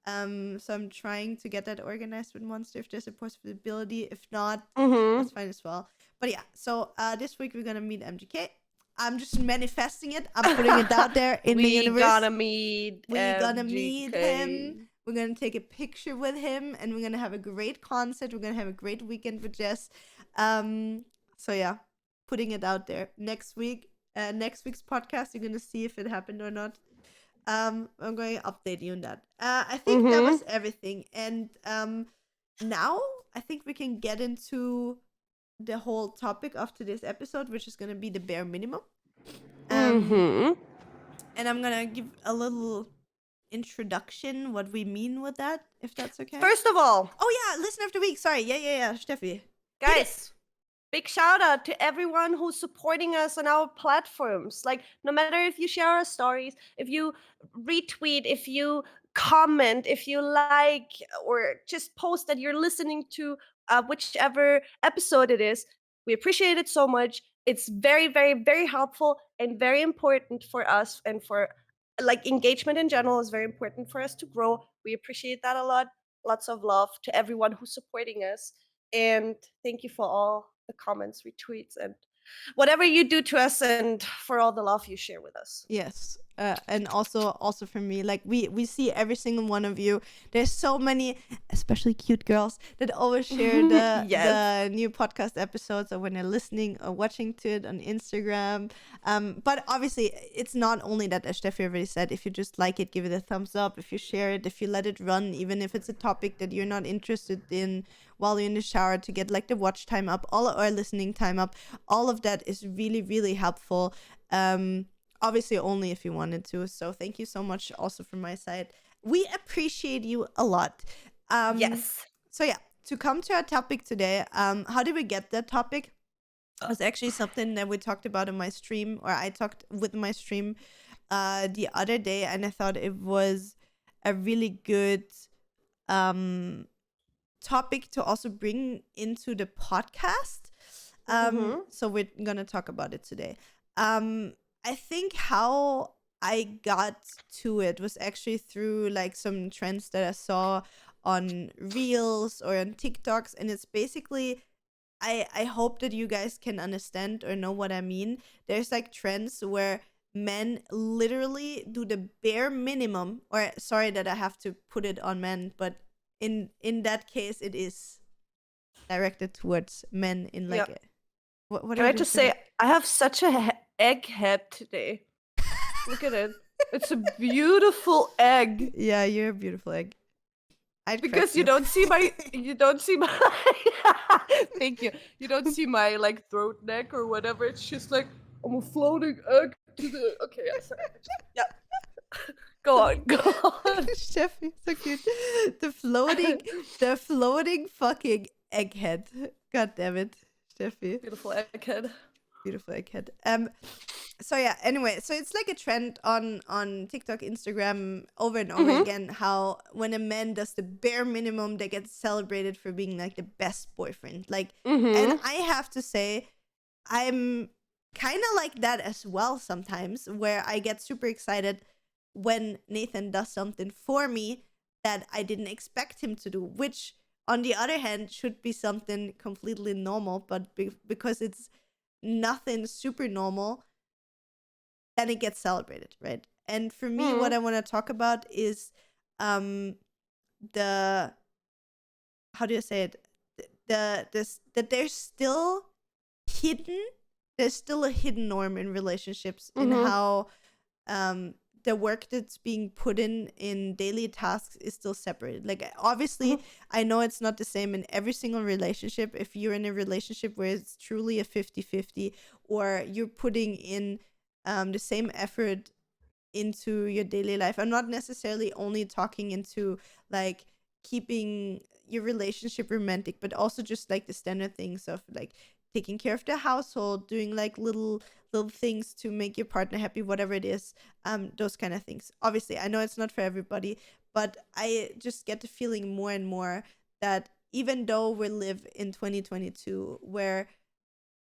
Speaker 1: So I'm trying to get that organized with Monster if there's a possibility. If not,
Speaker 2: Mm-hmm.
Speaker 1: that's fine as well. But yeah, so this week we're gonna meet MGK. I'm just manifesting it. I'm putting it out there in the
Speaker 2: We
Speaker 1: universe.
Speaker 2: gonna meet
Speaker 1: We're gonna meet him.
Speaker 2: MGK.
Speaker 1: We're gonna take a picture with him, and we're gonna have a great concert. We're gonna have a great weekend with Jess. So yeah, putting it out there. Next week's podcast, you're gonna see if it happened or not. I'm going to update you on that. I think that
Speaker 2: Mm-hmm.
Speaker 1: was everything, and now I think we can get into the whole topic of today's episode, which is going to be the bare minimum.
Speaker 2: Mm-hmm.
Speaker 1: And I'm going to give a little introduction, what we mean with that, if that's okay.
Speaker 2: First of all,
Speaker 1: Oh yeah, listener of the week. Sorry. Yeah. Stefie.
Speaker 2: guys, big shout out to everyone who's supporting us on our platforms. Like, no matter if you share our stories, if you retweet, if you comment, if you like, or just post that you're listening to whichever episode it is, we appreciate it so much. It's very, very, very helpful and very important for us, and for like engagement in general is very important for us to grow. We appreciate that a lot. Lots of love to everyone who's supporting us. And thank you for all the comments, retweets, and whatever you do to us, and for all the love you share with us.
Speaker 1: Yes. and also for me, like we see every single one of you. There's so many, especially cute girls, that always share
Speaker 2: Yes.
Speaker 1: the new podcast episodes, or when they're listening or watching to it on Instagram. But obviously, it's not only that, as Steffi already said. If you just like it, give it a thumbs up. If you share it, if you let it run, even if it's a topic that you're not interested in, while you're in the shower, to get like the watch time up, all or listening time up, all of that is really, really helpful. Obviously only if you wanted to. So thank you so much also from my side. We appreciate you a lot.
Speaker 2: Yes.
Speaker 1: So yeah, to come to our topic today, how did we get that topic? It was actually something that we talked about in my stream, or I talked with my stream the other day, and I thought it was a really good topic to also bring into the podcast. So we're gonna talk about it today. I think how I got to it was actually through like some trends that I saw on Reels or on TikToks, and it's basically, I hope that you guys can understand or know what I mean. There's like trends where men literally do the bare minimum, or sorry that I have to put it on men, but in that case it is directed towards men in like
Speaker 2: Yeah.
Speaker 1: what
Speaker 2: Can
Speaker 1: are
Speaker 2: I
Speaker 1: those
Speaker 2: just say,
Speaker 1: different?
Speaker 2: I have such a egg head today. Look at it. It's a beautiful egg.
Speaker 1: Yeah, you're a beautiful egg. I'd crack
Speaker 2: Because you
Speaker 1: you.
Speaker 2: don't see my thank you. You don't see my like throat neck or whatever. It's just like I'm a floating egg to the okay, yeah, sorry. Yeah. Go on, go on.
Speaker 1: Steffi, so cute. The floating fucking egghead. God damn it, Steffi.
Speaker 2: Beautiful egghead.
Speaker 1: Beautiful egghead. So yeah, anyway, so it's like a trend on TikTok, Instagram, over and over again, how when a man does the bare minimum, they get celebrated for being like the best boyfriend. Like, and I have to say, I'm kind of like that as well sometimes, where I get super excited when Nathan does something for me that I didn't expect him to do, which on the other hand should be something completely normal, but because it's nothing super normal, then it gets celebrated, right? And for me, what I want to talk about is the, how do you say it, that there's still hidden, there's still a hidden norm in relationships, in how the work that's being put in daily tasks is still separated. Like, obviously, I know it's not the same in every single relationship. If you're in a relationship where it's truly a 50-50, or you're putting in the same effort into your daily life. I'm not necessarily only talking into like keeping your relationship romantic, but also just like the standard things of like taking care of the household, doing like little things to make your partner happy, whatever it is. Those kind of things. Obviously, I know it's not for everybody, but I just get the feeling more and more that even though we live in 2022, where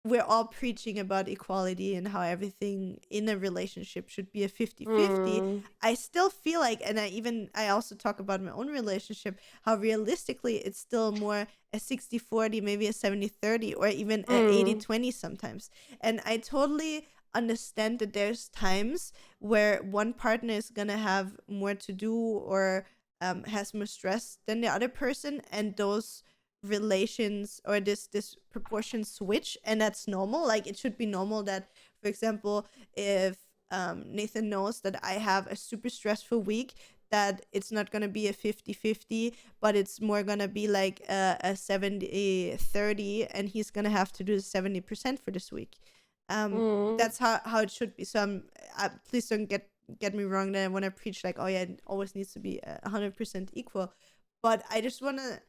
Speaker 1: we're all preaching about equality and how everything in a relationship should be a 50-50, I still feel like, and I also talk about my own relationship, how realistically it's still more a 60-40, maybe a 70-30, or even a 80-20 sometimes. And I totally understand that there's times where one partner is gonna have more to do, or has more stress than the other person, and those relations or this proportion switch, and that's normal. Like, it should be normal that, for example, if Nathan knows that I have a super stressful week, that it's not going to be a 50-50, but it's more going to be like a 70-30, and he's going to have to do 70% for this week. That's how it should be. So please don't get me wrong that when I preach like, oh yeah, it always needs to be 100% equal, but I just want to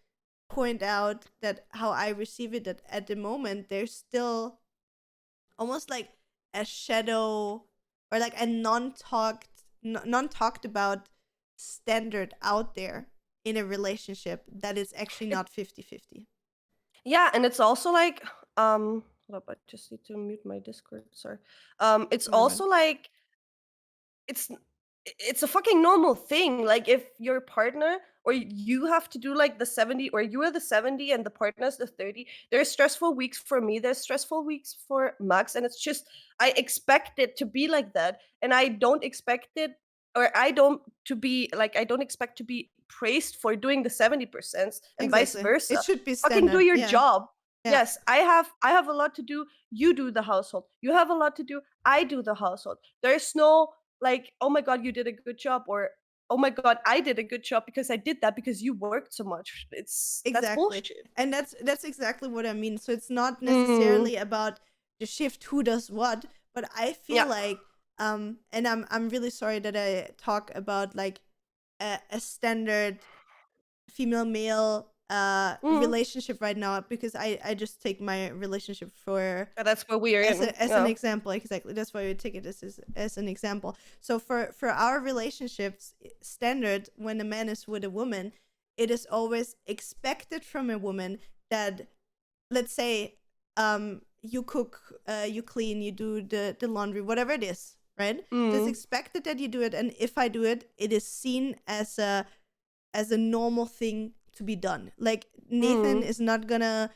Speaker 1: point out that how I receive it, that at the moment there's still almost like a shadow, or like a non-talked about standard out there in a relationship that is actually not 50-50.
Speaker 2: Yeah, and it's also like hold up, I just need to mute my Discord, sorry. It's
Speaker 1: Oh my god.
Speaker 2: also like it's it's a fucking normal thing. Like if your partner or you have to do like the 70, or you are the 70 and the partner's the 30, there's stressful weeks for me, there's stressful weeks for Max, and it's just I expect it to be like that. And I don't expect it, or I don't expect to be praised for doing the 70% and vice
Speaker 1: Exactly. It
Speaker 2: versa.
Speaker 1: should be
Speaker 2: Fucking do
Speaker 1: standard.
Speaker 2: your
Speaker 1: Yeah.
Speaker 2: job.
Speaker 1: Yeah.
Speaker 2: Yes, I have a lot to do. You do the household. You have a lot to do. I do the household. There's no like, oh my god, you did a good job, or oh my god, I did a good job because I did that because you worked so much. That's
Speaker 1: Exactly.
Speaker 2: bullshit.
Speaker 1: And that's exactly what I mean. So it's not
Speaker 2: Mm.
Speaker 1: necessarily about the shift who does what, but I feel
Speaker 2: Yeah.
Speaker 1: like and I'm really sorry that I talk about like a standard female male
Speaker 2: Mm.
Speaker 1: relationship right now because I just take my relationship for
Speaker 2: Yeah, that's what we are in.
Speaker 1: as an
Speaker 2: Yeah.
Speaker 1: example. Exactly, that's why we take it as an example. So for our relationships standard, when a man is with a woman, it is always expected from a woman that, let's say, you cook, you clean, you do the laundry, whatever it is, right? It is
Speaker 2: Mm.
Speaker 1: expected that you do it, and if I do it, it is seen as a normal thing to be done. Like Nathan
Speaker 2: Mm.
Speaker 1: is not gonna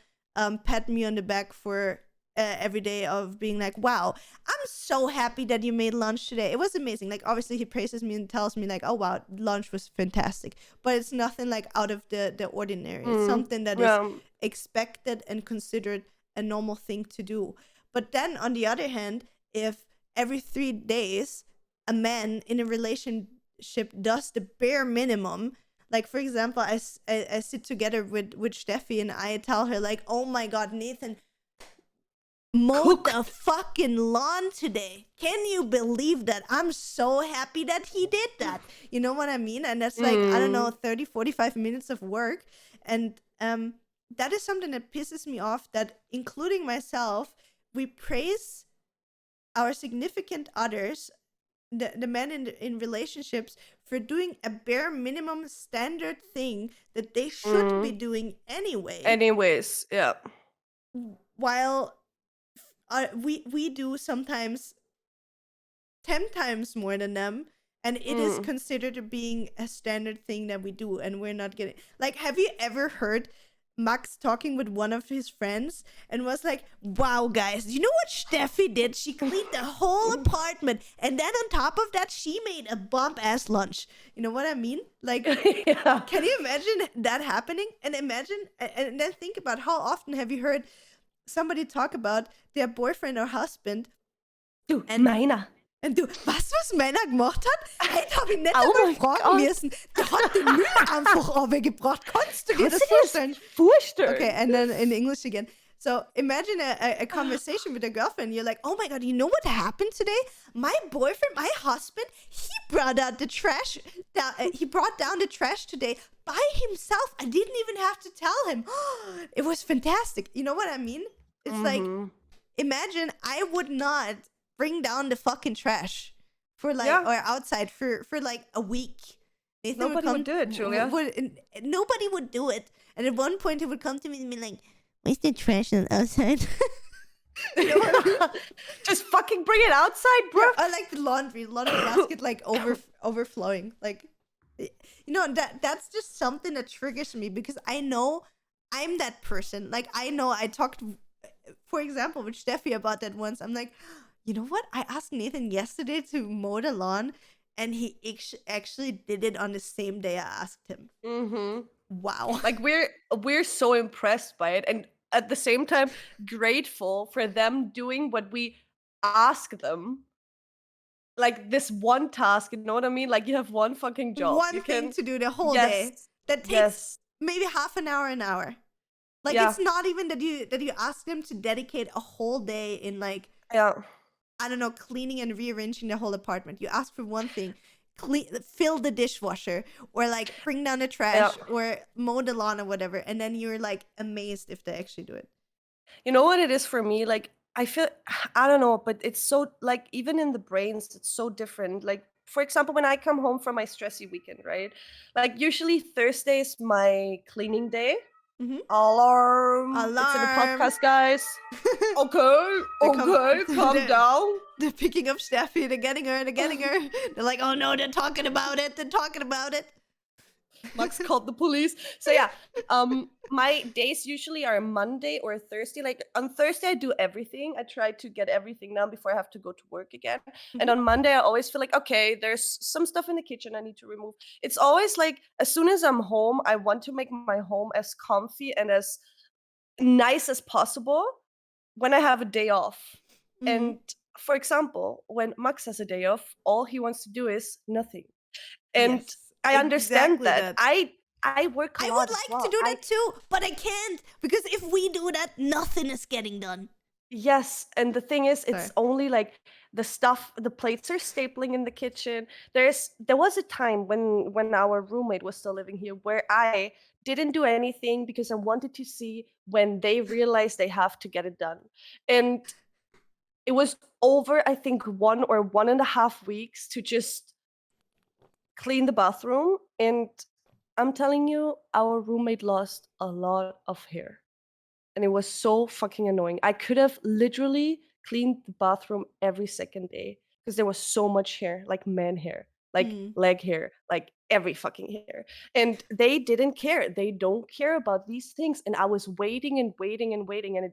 Speaker 1: pat me on the back for every day of being like, "Wow, I'm so happy that you made lunch today. It was amazing." Like obviously he praises me and tells me like, "Oh wow, lunch was fantastic," but it's nothing like out of the ordinary. It's
Speaker 2: Mm.
Speaker 1: something that is
Speaker 2: Yeah.
Speaker 1: expected and considered a normal thing to do. But then on the other hand, if every 3 days a man in a relationship does the bare minimum, like for example, I sit together with Steffi and I tell her like, "Oh my god, Nathan mowed the
Speaker 2: Cooked.
Speaker 1: fucking lawn today. Can you believe that? I'm so happy that he did that." You know what I mean? And that's like, I don't know,
Speaker 2: Mm.
Speaker 1: 30, 45 minutes of work. And that is something that pisses me off, that including myself, we praise our significant others, the men in relationships, for doing a bare minimum standard thing that they should be
Speaker 2: Mm.
Speaker 1: doing anyway,
Speaker 2: Anyways, yeah.
Speaker 1: while we do sometimes 10 times more than them, and it is
Speaker 2: Mm.
Speaker 1: considered being a standard thing that we do, and we're not getting, like, have you ever heard Max talking with one of his friends and was like, "Wow, guys, you know what Steffi did? She cleaned the whole apartment, and then on top of that, she made a bomb ass lunch." You know what I mean? Like,
Speaker 2: Yeah.
Speaker 1: can you imagine that happening? And imagine, and then think about how often have you heard somebody talk about their boyfriend or husband
Speaker 2: Du,
Speaker 1: and
Speaker 2: meiner.
Speaker 1: und du, weißt du, was Männer gemacht hat? Hey, da habe ich nicht
Speaker 2: Oh
Speaker 1: einmal
Speaker 2: my
Speaker 1: fragen
Speaker 2: god.
Speaker 1: müssen. Der hat den Müll einfach runtergebracht. Kannst du dir
Speaker 2: Kannst
Speaker 1: das
Speaker 2: du dir das
Speaker 1: vorstellen? Okay,
Speaker 2: vorstellen?
Speaker 1: and then in English again. So imagine a conversation with a girlfriend. You're like, "Oh my god, you know what happened today? My boyfriend, my husband, he brought out the trash. He brought down the trash today by himself. I didn't even have to tell him. It was fantastic." You know what I mean? It's like,
Speaker 2: Mhm.
Speaker 1: imagine I would not bring down the fucking trash for like,
Speaker 2: Yeah.
Speaker 1: or outside for like a week. Nathan would
Speaker 2: Nobody would
Speaker 1: come,
Speaker 2: do it, Julia.
Speaker 1: and nobody would do it. And at one point, he would come to me and be like, "Where's the trash on outside?" You know what I mean?
Speaker 2: Just fucking bring it outside, bro.
Speaker 1: Yeah, or like the laundry basket like overflowing. Like, you know, that's just something that triggers me because I know I'm that person. Like, I know I talked, for example, with Steffi about that once. I'm like, "You know what? I asked Nathan yesterday to mow the lawn, and he actually did it on the same day I asked him."
Speaker 2: Mhm.
Speaker 1: Wow.
Speaker 2: Like we're so impressed by it, and at the same time grateful for them doing what we ask them. Like this one task, you know what I mean? Like you have one fucking job. You
Speaker 1: One thing
Speaker 2: can
Speaker 1: to do the whole day
Speaker 2: yes.
Speaker 1: that takes
Speaker 2: Yes.
Speaker 1: maybe half an hour. Like,
Speaker 2: Yeah.
Speaker 1: it's not even that you ask them to dedicate a whole day in like,
Speaker 2: Yeah.
Speaker 1: I don't know, cleaning and rearranging the whole apartment. You ask for one thing: fill the dishwasher, or like bring down the
Speaker 2: Yeah.
Speaker 1: trash, or mow the lawn, or whatever. And then you're like amazed if they actually do it.
Speaker 2: You know what it is for me? Like I feel I don't know, but it's so like even in the brains, it's so different. Like for example, when I come home from my stressy weekend, right? Like usually Thursday is my cleaning day. Alarm. It's in the
Speaker 1: Alarm.
Speaker 2: podcast, guys. Okay, calm down.
Speaker 1: They're picking up Stefie. They're getting her. They're like, oh no, they're talking about it.
Speaker 2: Max called the police. So yeah, my days usually are Monday or Thursday. Like on Thursday, I do everything. I try to get everything done before I have to go to work again. And on Monday, I always feel like, okay, there's some stuff in the kitchen I need to remove. It's always like, as soon as I'm home, I want to make my home as comfy and as nice as possible when I have a day off. And for example, when Max has a day off, all he wants to do is nothing. And
Speaker 1: Yes,
Speaker 2: I understand
Speaker 1: exactly
Speaker 2: that. I work a
Speaker 1: I
Speaker 2: lot
Speaker 1: would
Speaker 2: as
Speaker 1: like
Speaker 2: well.
Speaker 1: to do that too, but I can't because if we do that, nothing is getting done.
Speaker 2: Yes, and the thing is, it's
Speaker 1: Sorry.
Speaker 2: only like the plates are stapling in the kitchen. There was a time when our roommate was still living here where I didn't do anything because I wanted to see when they realize they have to get it done. And it was over, I think, 1.5 weeks to just clean the bathroom. And I'm telling you, our roommate lost a lot of hair. And it was so fucking annoying. I could have literally cleaned the bathroom every second day because there was so much hair, like man hair, like leg hair, like every fucking hair. And they didn't care. They don't care about these things. And I was waiting and waiting and waiting. And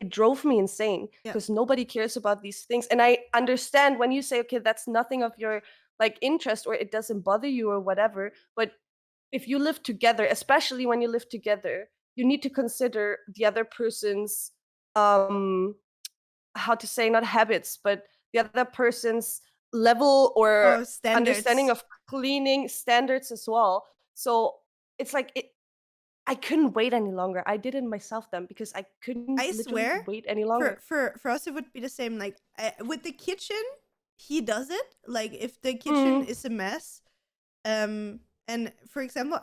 Speaker 2: it drove me insane because nobody cares about these things. And I understand when you say, okay, that's nothing of your like interest or it doesn't bother you or whatever. But if you live together, especially when you live together, you need to consider the other person's how to say, not habits, but the other person's level or understanding of cleaning standards as well. So it's like I couldn't wait any longer. I did it myself then because I couldn't
Speaker 1: I
Speaker 2: literally
Speaker 1: swear,
Speaker 2: wait any longer.
Speaker 1: for us, it would be the same. Like with the kitchen, he does it. Like if the kitchen is a mess, and for example,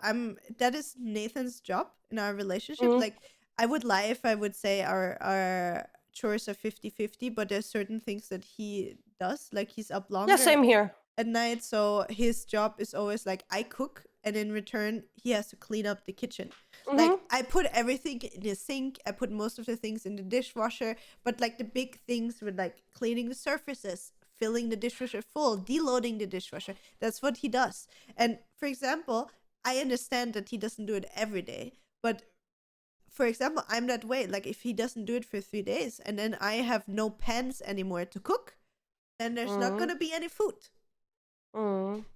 Speaker 1: that is Nathan's job in our relationship. Like I would lie if I would say our chores are 50-50, but there's certain things that he does. Like he's up longer.
Speaker 2: Yeah, same here.
Speaker 1: At night, so his job is always like I cook, and in return he has to clean up the kitchen. Like I put everything in the sink, I put most of the things in the dishwasher, but like the big things with like cleaning the surfaces, filling the dishwasher full, deloading the dishwasher, that's what he does. And for example, I understand that he doesn't do it every day, but for example, I'm that way. Like if he doesn't do it for 3 days and then I have no pans anymore to cook, then there's not gonna be any food.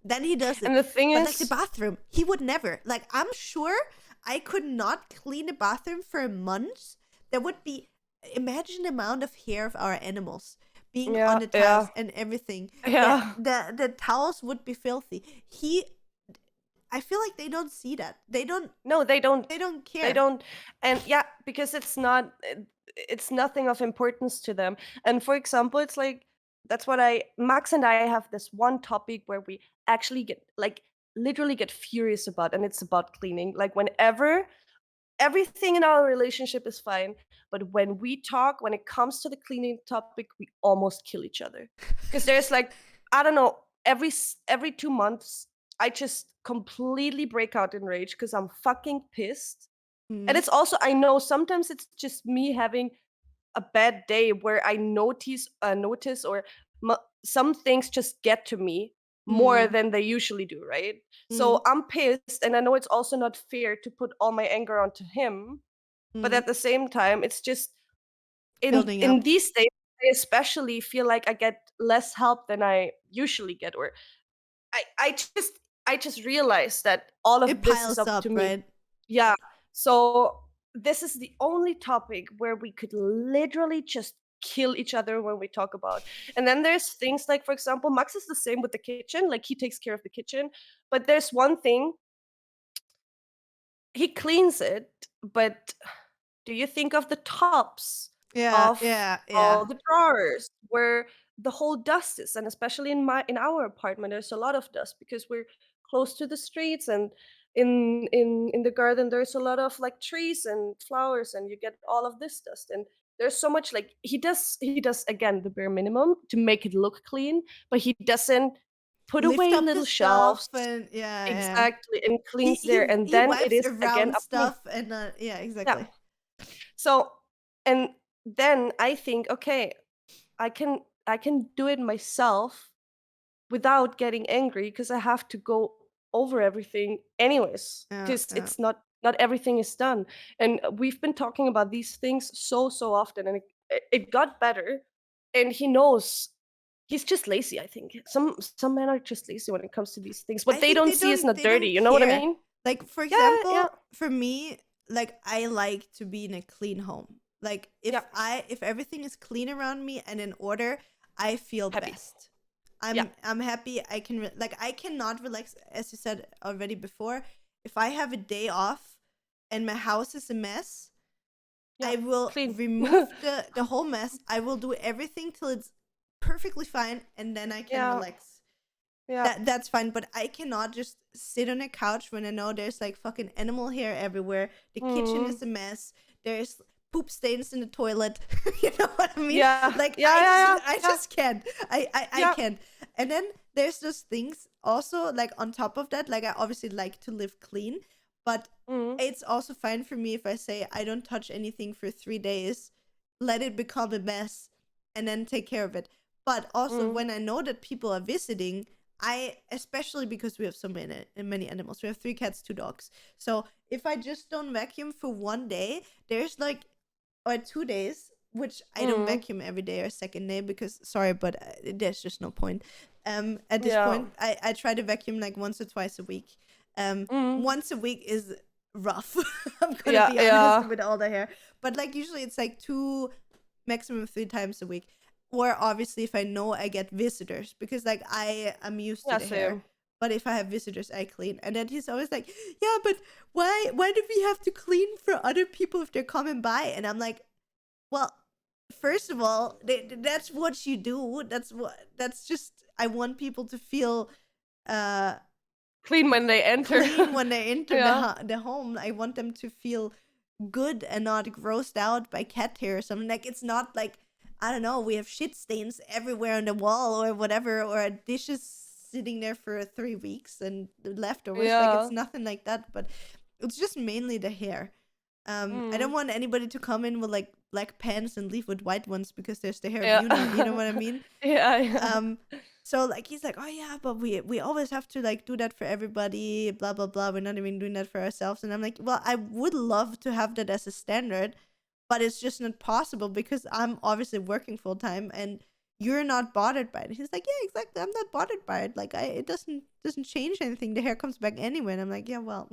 Speaker 1: Then he does it.
Speaker 2: And the thing
Speaker 1: but
Speaker 2: is,
Speaker 1: like the bathroom, he would never. Like I'm sure I could not clean the bathroom for months. There would be, imagine the amount of hair of our animals being on the tiles and everything.
Speaker 2: Yeah.
Speaker 1: The towels would be filthy. I feel like they don't see that. They don't.
Speaker 2: No, they don't.
Speaker 1: They don't care.
Speaker 2: They don't. And yeah, because it's nothing of importance to them. And for example, it's like, that's what Max and I have this one topic where we actually get like literally get furious about, and it's about cleaning. Like whenever everything in our relationship is fine, but when we talk, when it comes to the cleaning topic, we almost kill each other. Because there's like, I don't know, every 2 months, I just completely break out in rage because I'm fucking pissed. And it's also, I know sometimes it's just me having a bad day where I notice or some things just get to me more than they usually do, right? So I'm pissed, and I know it's also not fair to put all my anger onto him, but at the same time, it's just in these days, I especially feel like I get less help than I usually get, or I just realized that all of this is up to me.
Speaker 1: Right?
Speaker 2: Yeah. So this is the only topic where we could literally just kill each other when we talk about. And then there's things like, for example, Max is the same with the kitchen. Like he takes care of the kitchen, but there's one thing, he cleans it, but do you think of the tops of all the drawers where the whole dust is? And especially in our apartment, there's a lot of dust because we're close to the streets, and in the garden there's a lot of like trees and flowers, and you get all of this dust. And there's so much, like he does again the bare minimum to make it look clean, but he doesn't put
Speaker 1: lift
Speaker 2: away
Speaker 1: up the
Speaker 2: little
Speaker 1: stuff
Speaker 2: shelves
Speaker 1: and yeah.
Speaker 2: exactly and
Speaker 1: He
Speaker 2: cleans
Speaker 1: he
Speaker 2: there, and
Speaker 1: he
Speaker 2: then it
Speaker 1: wipes
Speaker 2: is again
Speaker 1: around
Speaker 2: up to me.
Speaker 1: stuff and yeah,
Speaker 2: Yeah.
Speaker 1: exactly.
Speaker 2: So and then I think, okay, I can do it myself without getting angry because I have to go over everything anyways
Speaker 1: Yeah,
Speaker 2: because
Speaker 1: yeah.
Speaker 2: it's not everything is done. And we've been talking about these things so often, and it got better. And he knows he's just lazy. I think some men are just lazy when it comes to these things. What
Speaker 1: I
Speaker 2: they
Speaker 1: think
Speaker 2: don't see is not
Speaker 1: they
Speaker 2: dirty.
Speaker 1: don't
Speaker 2: You know what I
Speaker 1: care.
Speaker 2: mean?
Speaker 1: Like for
Speaker 2: Yeah, yeah,
Speaker 1: example, for me, like I like to be in a clean home. Like
Speaker 2: yeah.
Speaker 1: if everything is clean around me and in order, I feel
Speaker 2: Happy.
Speaker 1: best.
Speaker 2: Yeah.
Speaker 1: I'm happy. I can like I cannot relax, as you said already before. If I have a day off and my house is a mess,
Speaker 2: Yeah.
Speaker 1: I will
Speaker 2: Clean.
Speaker 1: remove the whole mess. I will do everything till it's perfectly fine, and then I can
Speaker 2: Yeah.
Speaker 1: relax.
Speaker 2: Yeah.
Speaker 1: That's fine, but I cannot just sit on a couch when I know there's like fucking animal hair everywhere. The kitchen
Speaker 2: Mm.
Speaker 1: is a mess. There's poop stains in the toilet. You know what I mean?
Speaker 2: Yeah.
Speaker 1: Like
Speaker 2: Yeah, yeah,
Speaker 1: I
Speaker 2: yeah.
Speaker 1: just can't. I
Speaker 2: Yeah.
Speaker 1: can't. And then there's those things also like on top of that. Like I obviously like to live clean, but
Speaker 2: Mm.
Speaker 1: it's also fine for me if I say I don't touch anything for 3 days, let it become a mess, and then take care of it. But also
Speaker 2: Mm.
Speaker 1: when I know that people are visiting, I especially because we have so many animals. We have 3 cats, 2 dogs. So if I just don't vacuum for one day, there's like or 2 days, which I don't
Speaker 2: Mm.
Speaker 1: vacuum every day or second day because sorry, but there's just no point. At this
Speaker 2: Yeah.
Speaker 1: point, I try to vacuum like once or twice a week.
Speaker 2: Mm.
Speaker 1: Once a week is rough. I'm gonna
Speaker 2: Yeah,
Speaker 1: be honest
Speaker 2: yeah.
Speaker 1: with all the hair, but like usually it's like 2, maximum 3 times a week. Or obviously if I know I get visitors because like I am used to
Speaker 2: Yeah,
Speaker 1: the hair.
Speaker 2: same.
Speaker 1: But if I have visitors, I clean. And then he's always like, "Yeah, but why do we have to clean for other people if they're coming by?" And I'm like, "Well, first of all, that's what you do. That's just I want people to feel uh
Speaker 2: Clean when they enter.
Speaker 1: clean when they enter
Speaker 2: Yeah.
Speaker 1: the home. I want them to feel good and not grossed out by cat hair or something. Like it's not like I don't know, we have shit stains everywhere on the wall or whatever, or dishes sitting there for 3 weeks and the leftovers. Like it's
Speaker 2: Yeah.
Speaker 1: nothing like that, but it's just mainly the hair. I don't
Speaker 2: Mm.
Speaker 1: want anybody to come in with like black pants and leave with white ones because there's the hair of
Speaker 2: Yeah.
Speaker 1: you know what I mean?
Speaker 2: Yeah, yeah.
Speaker 1: Um, so like he's like, "Oh yeah, but we always have to like do that for everybody, blah blah blah. We're not even doing that for ourselves." And I'm like, "Well, I would love to have that as a standard, but it's just not possible because I'm obviously working full time and you're not bothered by it." He's like, "Yeah, exactly. I'm not bothered by it. Like it doesn't change anything. The hair comes back anyway." And I'm like, "Yeah, well."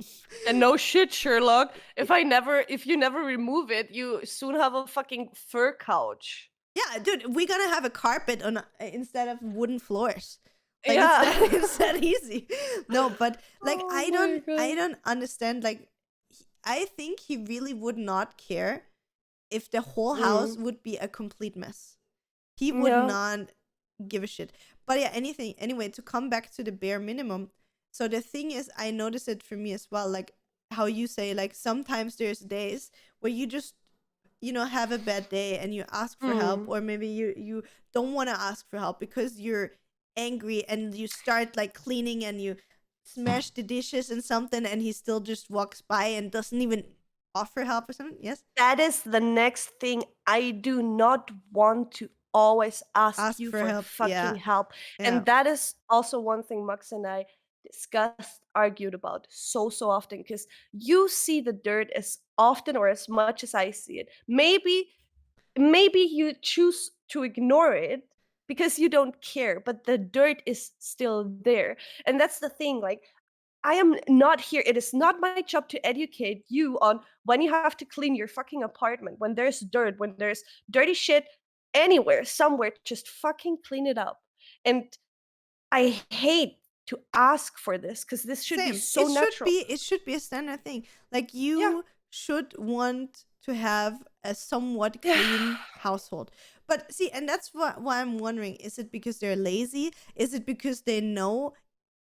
Speaker 2: And no shit, Sherlock. If you never remove it, you soon have a fucking fur couch.
Speaker 1: Yeah, dude, we're gonna have a carpet on instead of wooden floors. Like it's
Speaker 2: Yeah.
Speaker 1: that it's that easy. No, but like
Speaker 2: Oh my
Speaker 1: I
Speaker 2: god.
Speaker 1: don't understand. Like I think he really would not care if the whole house
Speaker 2: Mm.
Speaker 1: would be a complete mess. He would
Speaker 2: Yeah.
Speaker 1: not give a shit. But yeah, anything anyway. To come back to the bare minimum. So the thing is, I notice it for me as well. Like how you say, like sometimes there's days where you just have a bad day and you ask for help,
Speaker 2: Mm.
Speaker 1: or maybe you don't want to ask for help because you're angry and you start like cleaning and you smash the dishes and something and he still just walks by and doesn't even offer help or something. Yes,
Speaker 2: That is the next thing. I do not want to always ask
Speaker 1: ask
Speaker 2: you
Speaker 1: for
Speaker 2: for
Speaker 1: help.
Speaker 2: fucking
Speaker 1: Yeah,
Speaker 2: help.
Speaker 1: yeah.
Speaker 2: And that is also one thing Max and I discussed, argued about so often because you see the dirt as often or as much as I see it. Maybe you choose to ignore it because you don't care, but the dirt is still there. And that's the thing, like I am not here. It is not my job to educate you on when you have to clean your fucking apartment, when there's dirt, when there's dirty shit anywhere, somewhere, just fucking clean it up. And I hate to ask for this because this should be
Speaker 1: Same.
Speaker 2: so natural.
Speaker 1: It should be a standard thing. Like
Speaker 2: Yeah.
Speaker 1: you should want to have a somewhat
Speaker 2: Yeah.
Speaker 1: clean household. But see, and that's why I'm wondering, is it because they're lazy? Is it because they know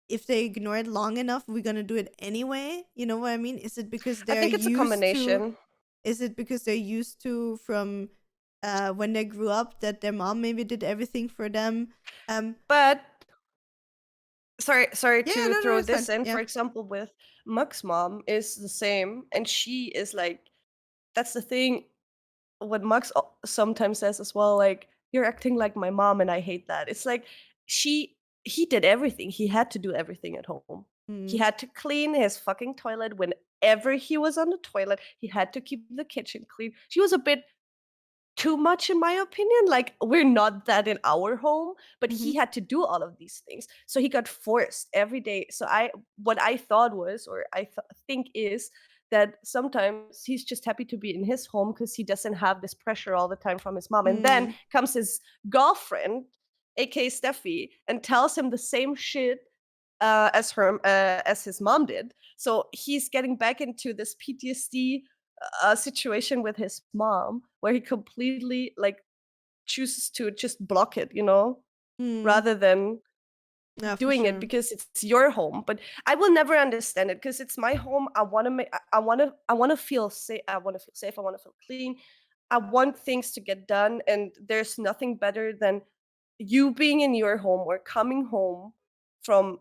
Speaker 1: if they ignore it long enough, we're gonna do it anyway? You know what I mean?
Speaker 2: I think it's a combination.
Speaker 1: Is it because they're used to from when they grew up that their mom maybe did everything for them? Um
Speaker 2: But sorry
Speaker 1: Yeah,
Speaker 2: to
Speaker 1: no,
Speaker 2: throw
Speaker 1: it's fine.
Speaker 2: this in.
Speaker 1: Yeah.
Speaker 2: For example, with Mug's mom is the same, and she is like, that's the thing. What sometimes says as well, like, you're acting like my mom, and I hate that. It's like he did everything. He had to do everything at home. He
Speaker 1: Mm,
Speaker 2: had to clean his fucking toilet whenever he was on the toilet. He had to keep the kitchen clean. She was a bit too much in my opinion. Like, we're not that in our home, but
Speaker 1: mm-hmm.
Speaker 2: he had to do all of these things, so he got forced every day. So what I thought was, or think is, that sometimes he's just happy to be in his home because he doesn't have this pressure all the time from his mom. And then
Speaker 1: Mm,
Speaker 2: comes his girlfriend, aka Steffi, and tells him the same shit as his mom did. So he's getting back into this PTSD situation with his mom, where he completely like chooses to just block it,
Speaker 1: mm.
Speaker 2: rather than
Speaker 1: Yeah, for
Speaker 2: doing it
Speaker 1: sure.
Speaker 2: because it's your home. But I will never understand it because it's my home. I want to make. I want to feel safe. I want to feel safe. I want to feel clean. I want things to get done, and there's nothing better than you being in your home or coming home from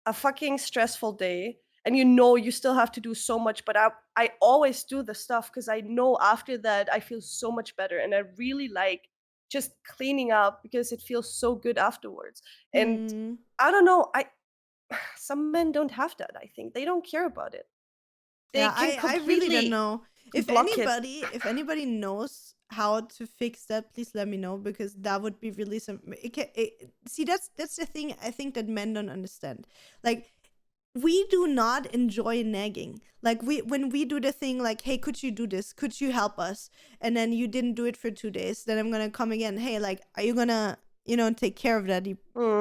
Speaker 2: a fucking stressful day, and you still have to do so much, but I always do the stuff because I know after that I feel so much better, and I really like just cleaning up because it feels so good afterwards. And
Speaker 1: Mm.
Speaker 2: I don't know, I some men don't have that. I think they don't care about it. They
Speaker 1: Yeah,
Speaker 2: can
Speaker 1: I really don't
Speaker 2: completely
Speaker 1: know.
Speaker 2: block it.
Speaker 1: If anybody knows how to fix that, please let me know, because that would be really some. See, that's the thing I think that men don't understand. Like, we do not enjoy nagging. Like, when we do the thing like, hey, could you do this? Could you help us? And then you didn't do it for 2 days. Then I'm gonna come again. Hey, like, are you gonna take care of that?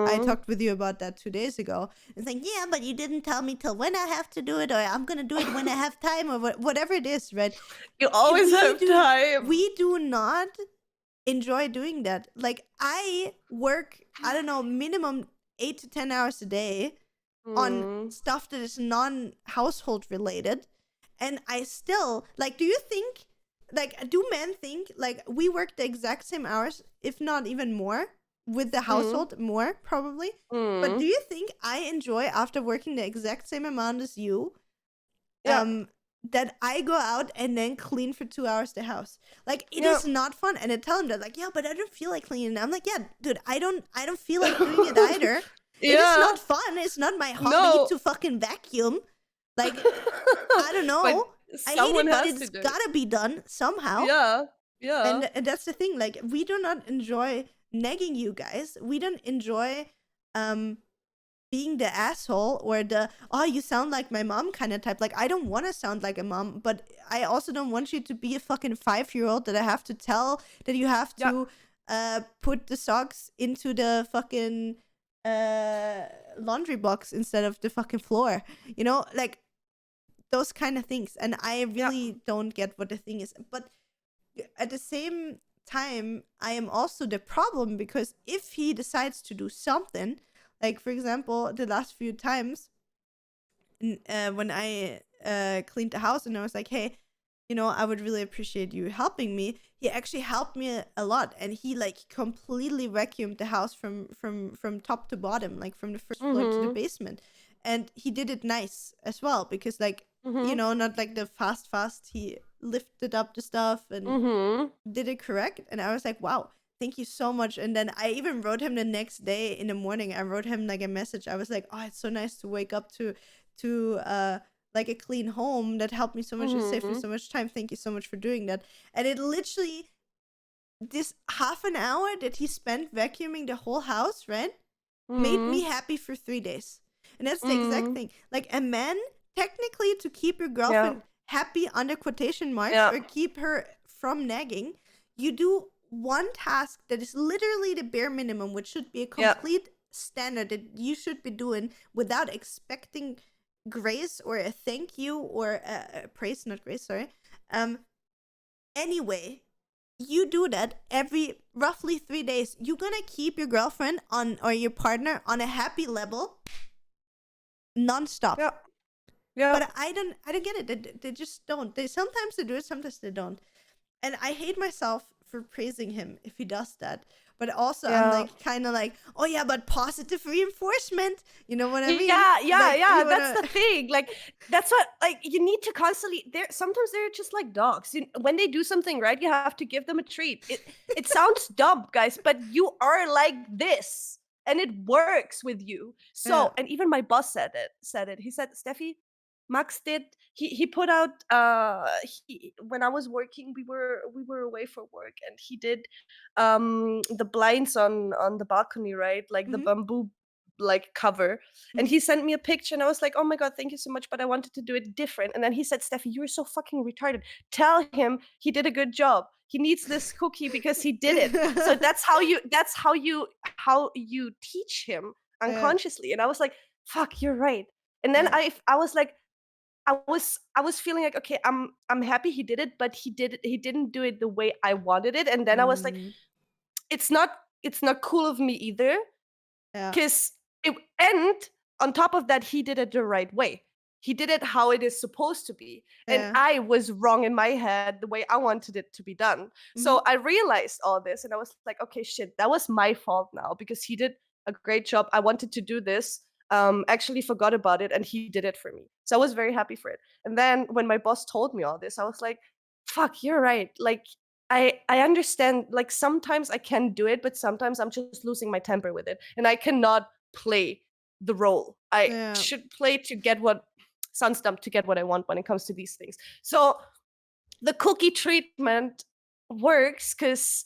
Speaker 1: I
Speaker 2: Mm.
Speaker 1: talked with you about that 2 days ago. It's like, yeah, but you didn't tell me till when I have to do it, or I'm gonna do it when I have time, or whatever it is, right?
Speaker 2: You always
Speaker 1: We
Speaker 2: have
Speaker 1: do
Speaker 2: time.
Speaker 1: we do not enjoy doing that. Like, I work, I don't know, minimum 8 to 10 hours a day on
Speaker 2: Mm.
Speaker 1: stuff that is non-household related, and I still, like, do you think, like, do men think like we work the exact same hours, if not even more, with the
Speaker 2: Mm.
Speaker 1: household, more probably? But do
Speaker 2: Mm.
Speaker 1: you think I enjoy, after working the exact same amount as you,
Speaker 2: Yeah.
Speaker 1: that I go out and then clean for 2 hours the house? Like, it
Speaker 2: Yeah.
Speaker 1: is not fun. And I tell him that, like, yeah, but I don't feel like cleaning. I'm like, yeah, dude, I don't feel like doing it either. It is
Speaker 2: Yeah.
Speaker 1: not fun. It's not my hobby
Speaker 2: No.
Speaker 1: to fucking vacuum. Like, I don't
Speaker 2: But
Speaker 1: know. I hate
Speaker 2: someone
Speaker 1: it, but
Speaker 2: has to
Speaker 1: it's
Speaker 2: do it.
Speaker 1: gotta be done somehow.
Speaker 2: Yeah. Yeah.
Speaker 1: And that's the thing. Like, we do not enjoy nagging you guys. We don't enjoy um being the asshole, or the, oh, you sound like my mom kind of type. Like, I don't want to sound like a mom, but I also don't want you to be a fucking 5-year-old that I have to tell that you have
Speaker 2: Yeah.
Speaker 1: to put the socks into the fucking uh laundry box instead of the fucking floor. Like, those kind of things. And I
Speaker 2: Yeah.
Speaker 1: really don't get what the thing is. But at the same time, I am also the problem, because if he decides to do something, like, for example, the last few times, when I cleaned the house, and I was like, hey, I would really appreciate you helping me. He actually helped me a lot, and he, like, completely vacuumed the house from top to bottom, like from the first floor to the
Speaker 2: Mhm.
Speaker 1: basement. And he did it nice as well, because, like,
Speaker 2: Mhm.
Speaker 1: not like the fast. He lifted up the stuff and
Speaker 2: Mhm.
Speaker 1: did it correct. And I was like, wow, thank you so much. And then I even wrote him the next day in the morning. I wrote him, like, a message. I was like, oh, it's so nice to wake up to like a clean home that helped me so much. It saved me
Speaker 2: Mhm.
Speaker 1: so much time. Thank you so much for doing that. And it literally, this half an hour that he spent vacuuming the whole house, right, made me
Speaker 2: Mhm.
Speaker 1: happy for 3 days. And that's the exact
Speaker 2: Mhm.
Speaker 1: thing. Like, a man, technically, to keep your
Speaker 2: Yeah.
Speaker 1: girlfriend happy, under quotation marks,
Speaker 2: Yeah.
Speaker 1: or keep her from nagging, you do one task that is literally the bare minimum, which should be a
Speaker 2: Yeah.
Speaker 1: complete standard that you should be doing without expecting grace or a thank you or a praise, not grace, sorry. Um, anyway, you do that every roughly 3 days. You're gonna keep your girlfriend on, or your partner on, a happy level nonstop.
Speaker 2: Yeah. Yeah.
Speaker 1: But I don't get it. They just don't. They sometimes they do it, sometimes they don't. And I hate myself for praising him if he does that. but also I'm like kind of like, oh yeah, but positive reinforcement. You know what I mean?
Speaker 2: Yeah. That's the thing. Like, that's what, like, you need to constantly. Sometimes they're just like dogs. When they do something right, you have to give them a treat. It sounds dumb, guys, but you are like this, and it works with you. So, and even my boss said it. He said, Steffi, Max did. He put out. When I was working, we were away for work, and he did the blinds on the balcony, right? Like the bamboo like cover. And he sent me a picture, and I was like, oh my god, thank you so much, but I wanted to do it different. And then he said, Steffi, you're so fucking retarded. Tell him he did a good job. He needs this cookie because he did it. So that's how you teach him unconsciously. And I was like, fuck, you're right. And then I was like, I was feeling like, okay, I'm happy he did it, but he didn't do it the way I wanted it. And then I was like, it's not cool of me either, because and on top of that, he did it the right way. He did it how it is supposed to be, and I was wrong in my head the way I wanted it to be done. So I realized all this, and I was like, okay, shit, that was my fault now, because he did a great job. I wanted to do this, actually forgot about it, and he did it for me. So I was very happy for it. And then when my boss told me all this, I was like, fuck, you're right. Like, I understand, like, sometimes I can do it, but sometimes I'm just losing my temper with it, and I cannot play the role. I should play to get what sounds dumb, to get what I want when it comes to these things. So the cookie treatment works because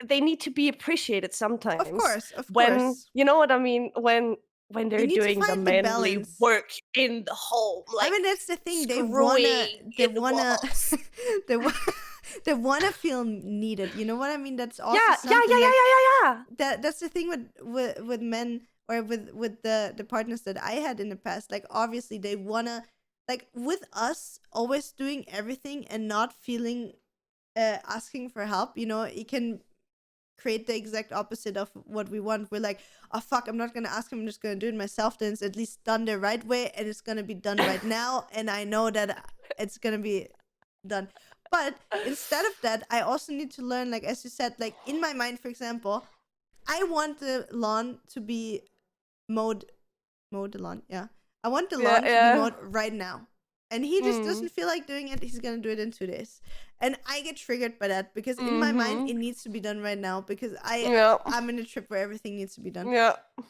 Speaker 2: they need to be appreciated sometimes.
Speaker 1: Of course.
Speaker 2: When, you know what I mean? When they're doing the manly
Speaker 1: balance.
Speaker 2: work in the home. Like,
Speaker 1: I mean, that's the thing. They wanna they wanna feel needed. You know what I mean? That's also
Speaker 2: yeah.
Speaker 1: That's the thing with men, or with the partners that I had in the past. Like, obviously they wanna, like, with us always doing everything and not feeling asking for help. You know, it can create the exact opposite of what we want. We're like, oh fuck, I'm not gonna ask him, I'm just gonna do it myself. Then it's at least done the right way, and it's gonna be done right now, and I know that it's gonna be done. But instead of that, I also need to learn, like, as you said, like, in my mind, for example, I want the lawn to be mowed the lawn, I want the lawn to be mowed right now. And he just doesn't feel like doing it. He's gonna do it in 2 days. And I get triggered by that, because in my mind, it needs to be done right now, because I'm in a trip where everything needs to be done.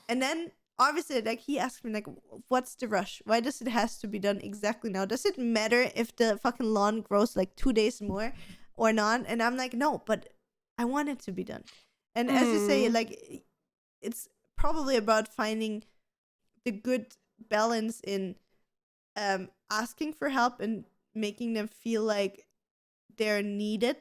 Speaker 1: And then, obviously, like, he asked me, like, what's the rush? Why does it has to be done exactly now? Does it matter if the fucking lawn grows, like, 2 days more or not? And I'm like, no, but I want it to be done. And as you say, like, it's probably about finding the good balance in asking for help and making them feel like they're needed.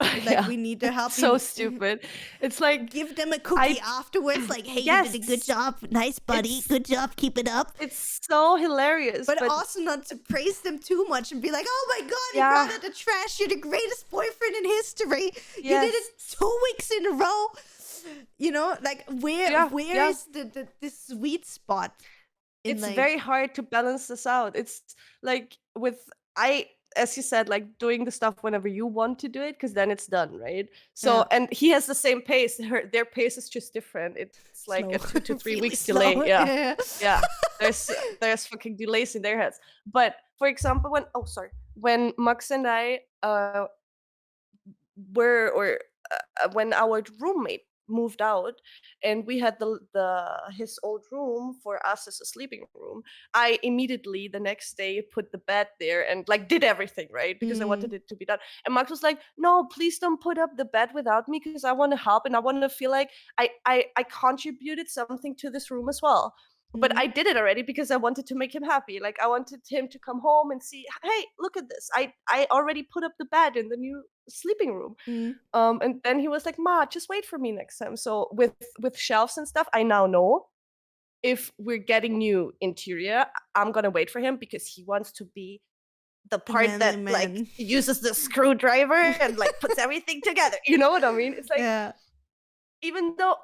Speaker 1: Like, we need their help.
Speaker 2: So stupid. It's like,
Speaker 1: give them a cookie afterwards, like, hey, you did a good job, nice buddy, good job, keep it up.
Speaker 2: It's so hilarious,
Speaker 1: but also not to praise them too much and be like, oh my god, you brought out the trash, you're the greatest boyfriend in history, you did it 2 weeks in a row. You know, like, where is the sweet spot?
Speaker 2: It's like, very hard to balance this out. It's like, as you said, like, doing the stuff whenever you want to do it, because then it's done, right? So, and he has the same pace. Their pace is just different. It's like a 2 to 3 weeks delay. There's fucking delays in their heads. But for example, when Max and I when our roommate moved out, and we had his old room for us as a sleeping room, I immediately the next day put the bed there and, like, did everything right, because I wanted it to be done. And Max was like, no, please don't put up the bed without me, because I want to help, and I want to feel like I contributed something to this room as well. But I did it already because I wanted to make him happy. Like, I wanted him to come home and see, hey, look at this. I already put up the bed in the new sleeping room. And then he was like, Ma, just wait for me next time. So with shelves and stuff, I now know if we're getting new interior, I'm gonna wait for him, because he wants to be the part that like uses the screwdriver and like puts everything together. You know what I mean? It's like, even though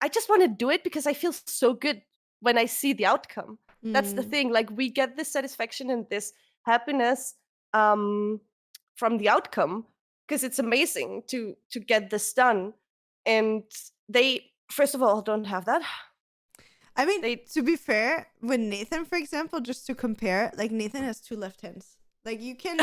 Speaker 2: I just want to do it because I feel so good when I see the outcome. That's the thing. Like, we get this satisfaction and this happiness from the outcome. because it's amazing to get this done. And they, first of all, don't have that.
Speaker 1: I mean,
Speaker 2: They
Speaker 1: to be fair, with Nathan, for example, just to compare, like Nathan has 2 left hands. Like you can,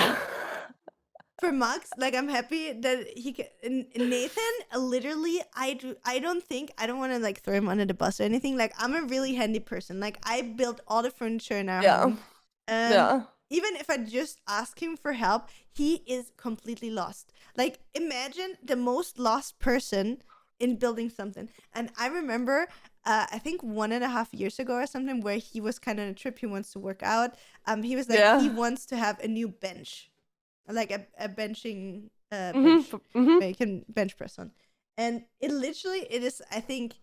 Speaker 1: for Max, like I'm happy that he can. Nathan, literally, I don't want to like throw him under the bus or anything. Like I'm a really handy person. Like I built all the furniture in our home.
Speaker 2: yeah.
Speaker 1: Even if I just ask him for help, he is completely lost. Like imagine the most lost person in building something. And I remember, I think 1.5 years ago or something, where he was kind of on a trip. He wants to work out. He was like, he wants to have a new bench, like a benching bench where you can bench press on. And it is, I think,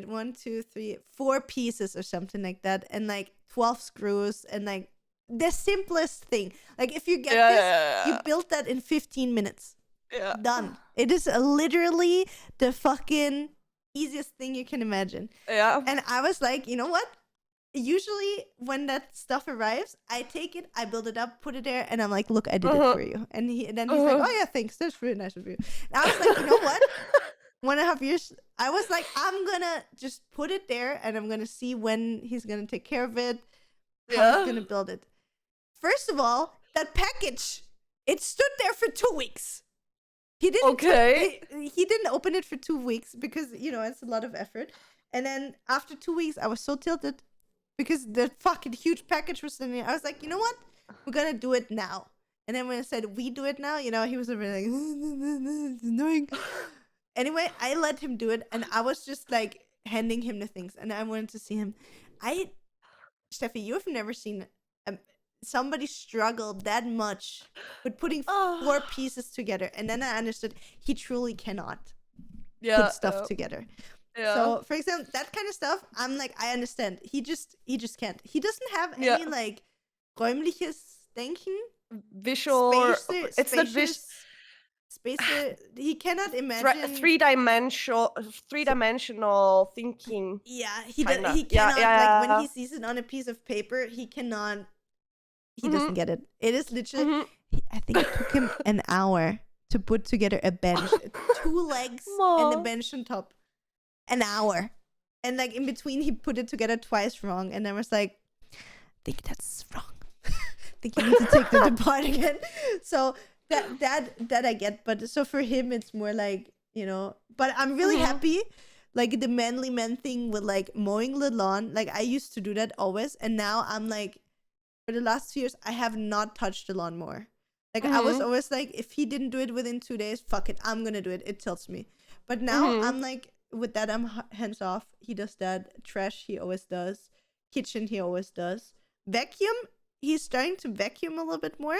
Speaker 1: 1, 2, 3, 4 pieces or something like that, and like 12 screws, and like the simplest thing. Like if you get this, you build that in 15 minutes.
Speaker 2: Yeah.
Speaker 1: Done. It is literally the fucking easiest thing you can imagine.
Speaker 2: Yeah.
Speaker 1: And I was like, you know what? Usually when that stuff arrives, I take it, I build it up, put it there, and I'm like, look, I did it for you. And then he's like, oh yeah, thanks. That's really nice of you. And I was like, you know what? 1.5 years, I was like, I'm gonna just put it there, and I'm gonna see when he's gonna take care of it, how he's gonna build it. First of all, that package, it stood there for 2 weeks. He didn't he didn't open it for 2 weeks because, it's a lot of effort. And then after 2 weeks, I was so tilted because the fucking huge package was sitting there. I was like, you know what? We're gonna do it now. And then when I said we do it now, he was really like, it's annoying. Anyway, I let him do it, and I was just like handing him the things, and I wanted to see him. Stefie, you have never seen somebody struggle that much with putting 4 pieces together. And then I understood he truly cannot put stuff together. Yeah. So, for example, that kind of stuff, I'm like, I understand. He just can't. He doesn't have any like räumliches Denken.
Speaker 2: Visual. It's not visual.
Speaker 1: He cannot imagine
Speaker 2: three-dimensional thinking.
Speaker 1: Yeah, he cannot. Like when he sees it on a piece of paper, he cannot. He doesn't get it. It is literally. I think it took him an hour to put together a bench, 2 legs and a bench on top. An hour, and like in between, he put it together twice wrong, and I was like, I think that's wrong. I think you need to take that apart again. So that I get, but so for him, it's more like, But I'm really happy, like the manly man thing with like mowing the lawn. Like I used to do that always, and now I'm like, for the last 2 years, I have not touched the lawn more. Like I was always like, if he didn't do it within 2 days, fuck it, I'm gonna do it. It tilts me. But now I'm like, with that, I'm hands off. He does that. Trash, he always does. Kitchen, he always does. Vacuum, he's starting to vacuum a little bit more.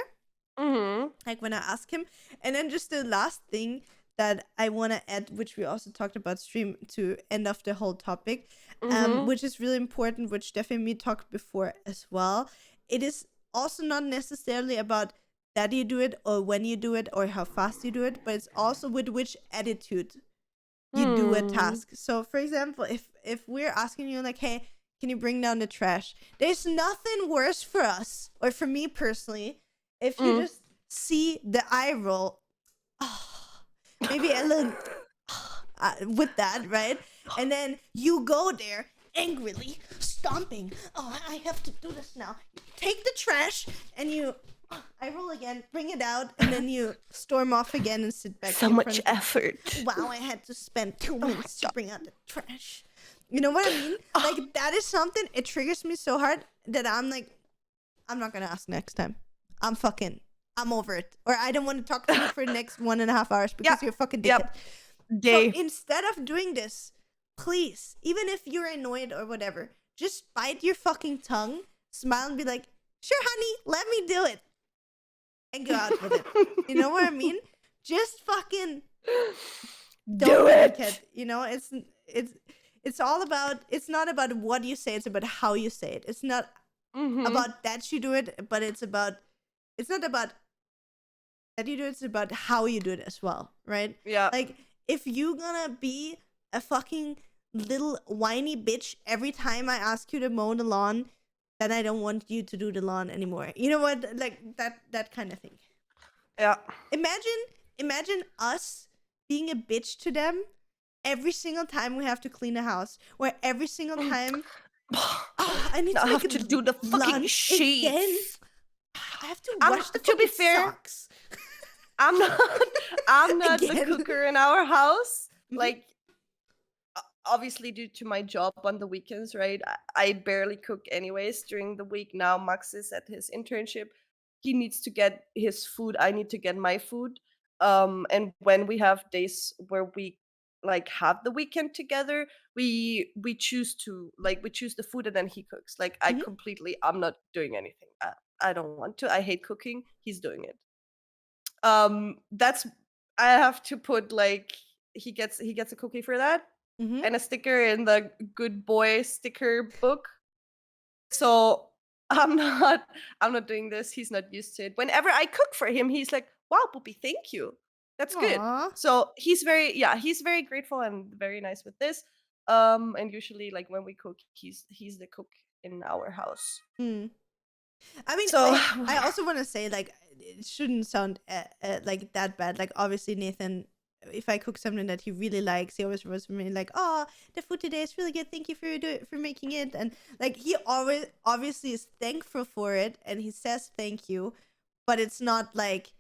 Speaker 1: Like when I ask him. And then just the last thing that I want to add, which we also talked about stream to end off the whole topic, which is really important, which Steffi and me talked before as well. It is also not necessarily about that you do it or when you do it or how fast you do it, but it's also with which attitude you do a task. So for example, if we're asking you like, hey, can you bring down the trash? There's nothing worse for us, or for me personally, if you just see the eye roll, maybe a little with that, right? And then you go there angrily, stomping. Oh, I have to do this now. Take the trash and you eye roll again, bring it out, and then you storm off again and sit back.
Speaker 2: So much effort.
Speaker 1: Wow, I had to spend 2 minutes to bring out the trash. You know what I mean? Like that is something, it triggers me so hard that I'm like, I'm not gonna ask next time. I'm over it. Or I don't want to talk to you for the next 1.5 hours because you're a fucking dickhead. So instead of doing this, please, even if you're annoyed or whatever, just bite your fucking tongue, smile and be like, sure, honey, let me do it. And go out with it. You know what I mean? Just fucking
Speaker 2: do it.
Speaker 1: It's all about, it's not about what you say, it's about how you say it. It's not about that you do it, but it's not about that you do it, it's about how you do it as well, right?
Speaker 2: Yeah.
Speaker 1: Like, if you're gonna be a fucking little whiny bitch every time I ask you to mow the lawn, then I don't want you to do the lawn anymore. You know what? Like, that kind of thing.
Speaker 2: Yeah.
Speaker 1: Imagine imagine us being a bitch to them every single time we have to clean a house, where every single time I need
Speaker 2: I
Speaker 1: to
Speaker 2: have
Speaker 1: make
Speaker 2: to do the fucking
Speaker 1: lunch again.
Speaker 2: sheets.
Speaker 1: I have to wash the
Speaker 2: To be
Speaker 1: fucking
Speaker 2: fair,
Speaker 1: socks.
Speaker 2: I'm not I'm not the
Speaker 1: Again.
Speaker 2: cooker in our house.
Speaker 1: Mhm.
Speaker 2: Like obviously due to my job on the weekends, right? I barely cook anyways during the week. Now Max is at his internship. He needs to get his food. I need to get my food. And when we have days where we like have the weekend together, we choose to like we choose the food and then he cooks. Like
Speaker 1: Mhm.
Speaker 2: I'm not doing anything. I don't want to. I hate cooking. He's doing it. That's I have to put like he gets a cookie for that
Speaker 1: Mhm.
Speaker 2: and a sticker in the good boy sticker book. So I'm not I'm not doing this. He's not used to it. Whenever I cook for him, he's like, "Wow, Poopy, thank you. That's good."
Speaker 1: Aw.
Speaker 2: So he's very grateful and very nice with this. And usually like when we cook, he's the cook in our house.
Speaker 1: Mm. I mean,
Speaker 2: So
Speaker 1: I also want to say, like, it shouldn't sound like that bad. Like, obviously, Nathan, if I cook something that he really likes, he always was me like, "Oh, the food today is really good. Thank you for making it." And like, he always obviously is thankful for it, and he says thank you, but it's not like,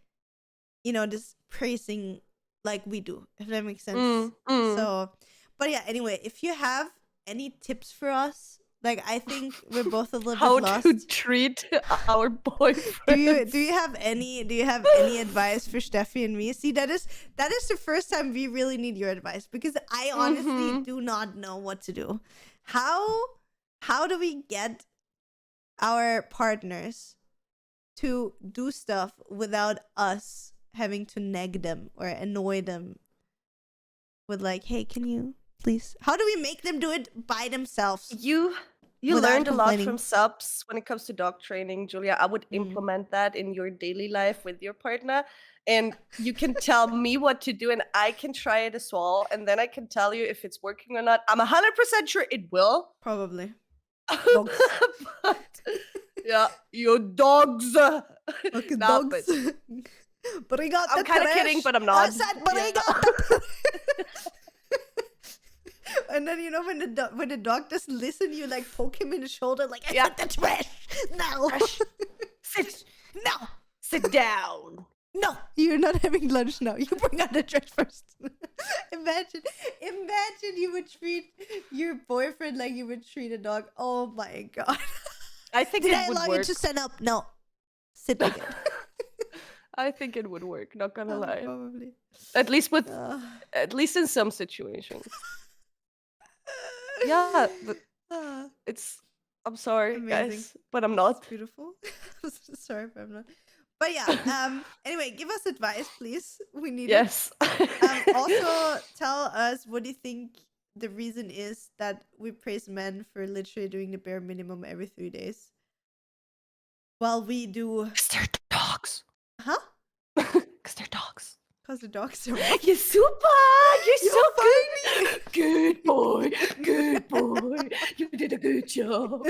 Speaker 1: just praising like we do, if that makes sense.
Speaker 2: mm.
Speaker 1: So, but yeah. Anyway, if you have any tips for us. Like, I think we're both a little
Speaker 2: How
Speaker 1: bit lost.
Speaker 2: to treat our boyfriends.
Speaker 1: Do you have any advice for Steffi and me? See, that is the first time we really need your advice, because I honestly do not know what to do. How do we get our partners to do stuff without us having to nag them or annoy them with like, "Hey, can you please?" How do we make them do it by themselves?
Speaker 2: You
Speaker 1: Without
Speaker 2: learned a lot
Speaker 1: complaining.
Speaker 2: from subs when it comes to dog training, Julia. I would implement that in your daily life with your partner. And you can tell me what to do and I can try it as well. And then I can tell you if it's working or not. I'm 100% sure it will.
Speaker 1: Probably. Dogs.
Speaker 2: But yeah, your dogs.
Speaker 1: Okay,
Speaker 2: Nah,
Speaker 1: dogs.
Speaker 2: but
Speaker 1: Bring out
Speaker 2: I'm
Speaker 1: the
Speaker 2: kind of
Speaker 1: trash.
Speaker 2: kidding, but I'm
Speaker 1: I
Speaker 2: not.
Speaker 1: said bring
Speaker 2: Yeah.
Speaker 1: out the And then when the dog doesn't listen, you like poke him in the shoulder, like, "I said the trash. No.
Speaker 2: Trash.
Speaker 1: No.
Speaker 2: Sit down.
Speaker 1: No. You're not having lunch now. You bring out the trash first." Imagine you would treat your boyfriend like you would treat a dog. Oh my god.
Speaker 2: I think
Speaker 1: Did
Speaker 2: it
Speaker 1: I
Speaker 2: would
Speaker 1: allow
Speaker 2: work.
Speaker 1: you to stand up? No. Sit again.
Speaker 2: I think it would work, not gonna lie.
Speaker 1: Probably.
Speaker 2: At least
Speaker 1: Uh,
Speaker 2: at least in some situations. Yeah, it's I'm sorry,
Speaker 1: Amazing.
Speaker 2: guys, but I'm not.
Speaker 1: It's beautiful. I'm so sorry if I'm not. But yeah, anyway, give us advice, please. We need
Speaker 2: Yes.
Speaker 1: it. Also, tell us what do you think the reason is that we praise men for literally doing the bare minimum every 3 days, while we do.
Speaker 2: 'Cause they're dogs.
Speaker 1: Huh?
Speaker 2: 'Cause they're dogs.
Speaker 1: Because the dogs are.
Speaker 2: You're super. You're so
Speaker 1: finally.
Speaker 2: good. Good boy. Good boy. You did a good job.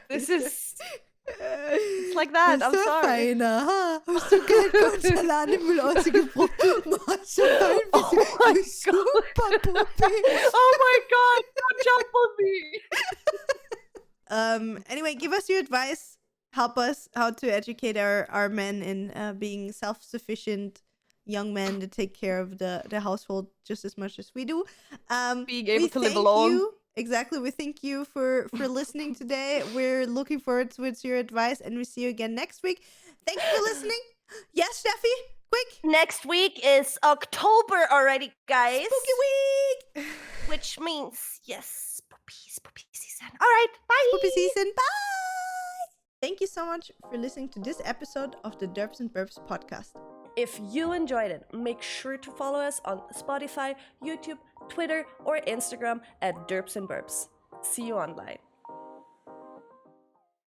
Speaker 2: This is it's like that. I'm
Speaker 1: så
Speaker 2: sorry.
Speaker 1: fein, aha. Hast du kein Porzellanmüll ausgebrochen? So fein bist du.
Speaker 2: Oh my
Speaker 1: Du super Puppy.
Speaker 2: Oh my god, don't jump on me.
Speaker 1: Anyway, give us your advice. Help us how to educate our men in being self-sufficient young men to take care of the household just as much as we do.
Speaker 2: Being able
Speaker 1: We
Speaker 2: to live
Speaker 1: thank
Speaker 2: alone.
Speaker 1: you. Exactly. We thank you for listening today. We're looking forward to your advice, and we see you again next week. Thank you for listening. Yes, Steffi, quick.
Speaker 2: Next week is October already, guys.
Speaker 1: Spooky week.
Speaker 2: Which means, yes, spooky season. All right, bye.
Speaker 1: Spooky season. Bye. Thank you so much for listening to this episode of the Derps and Burps podcast.
Speaker 2: If you enjoyed it, make sure to follow us on Spotify, YouTube, Twitter, or Instagram at derps'nburps. See you online.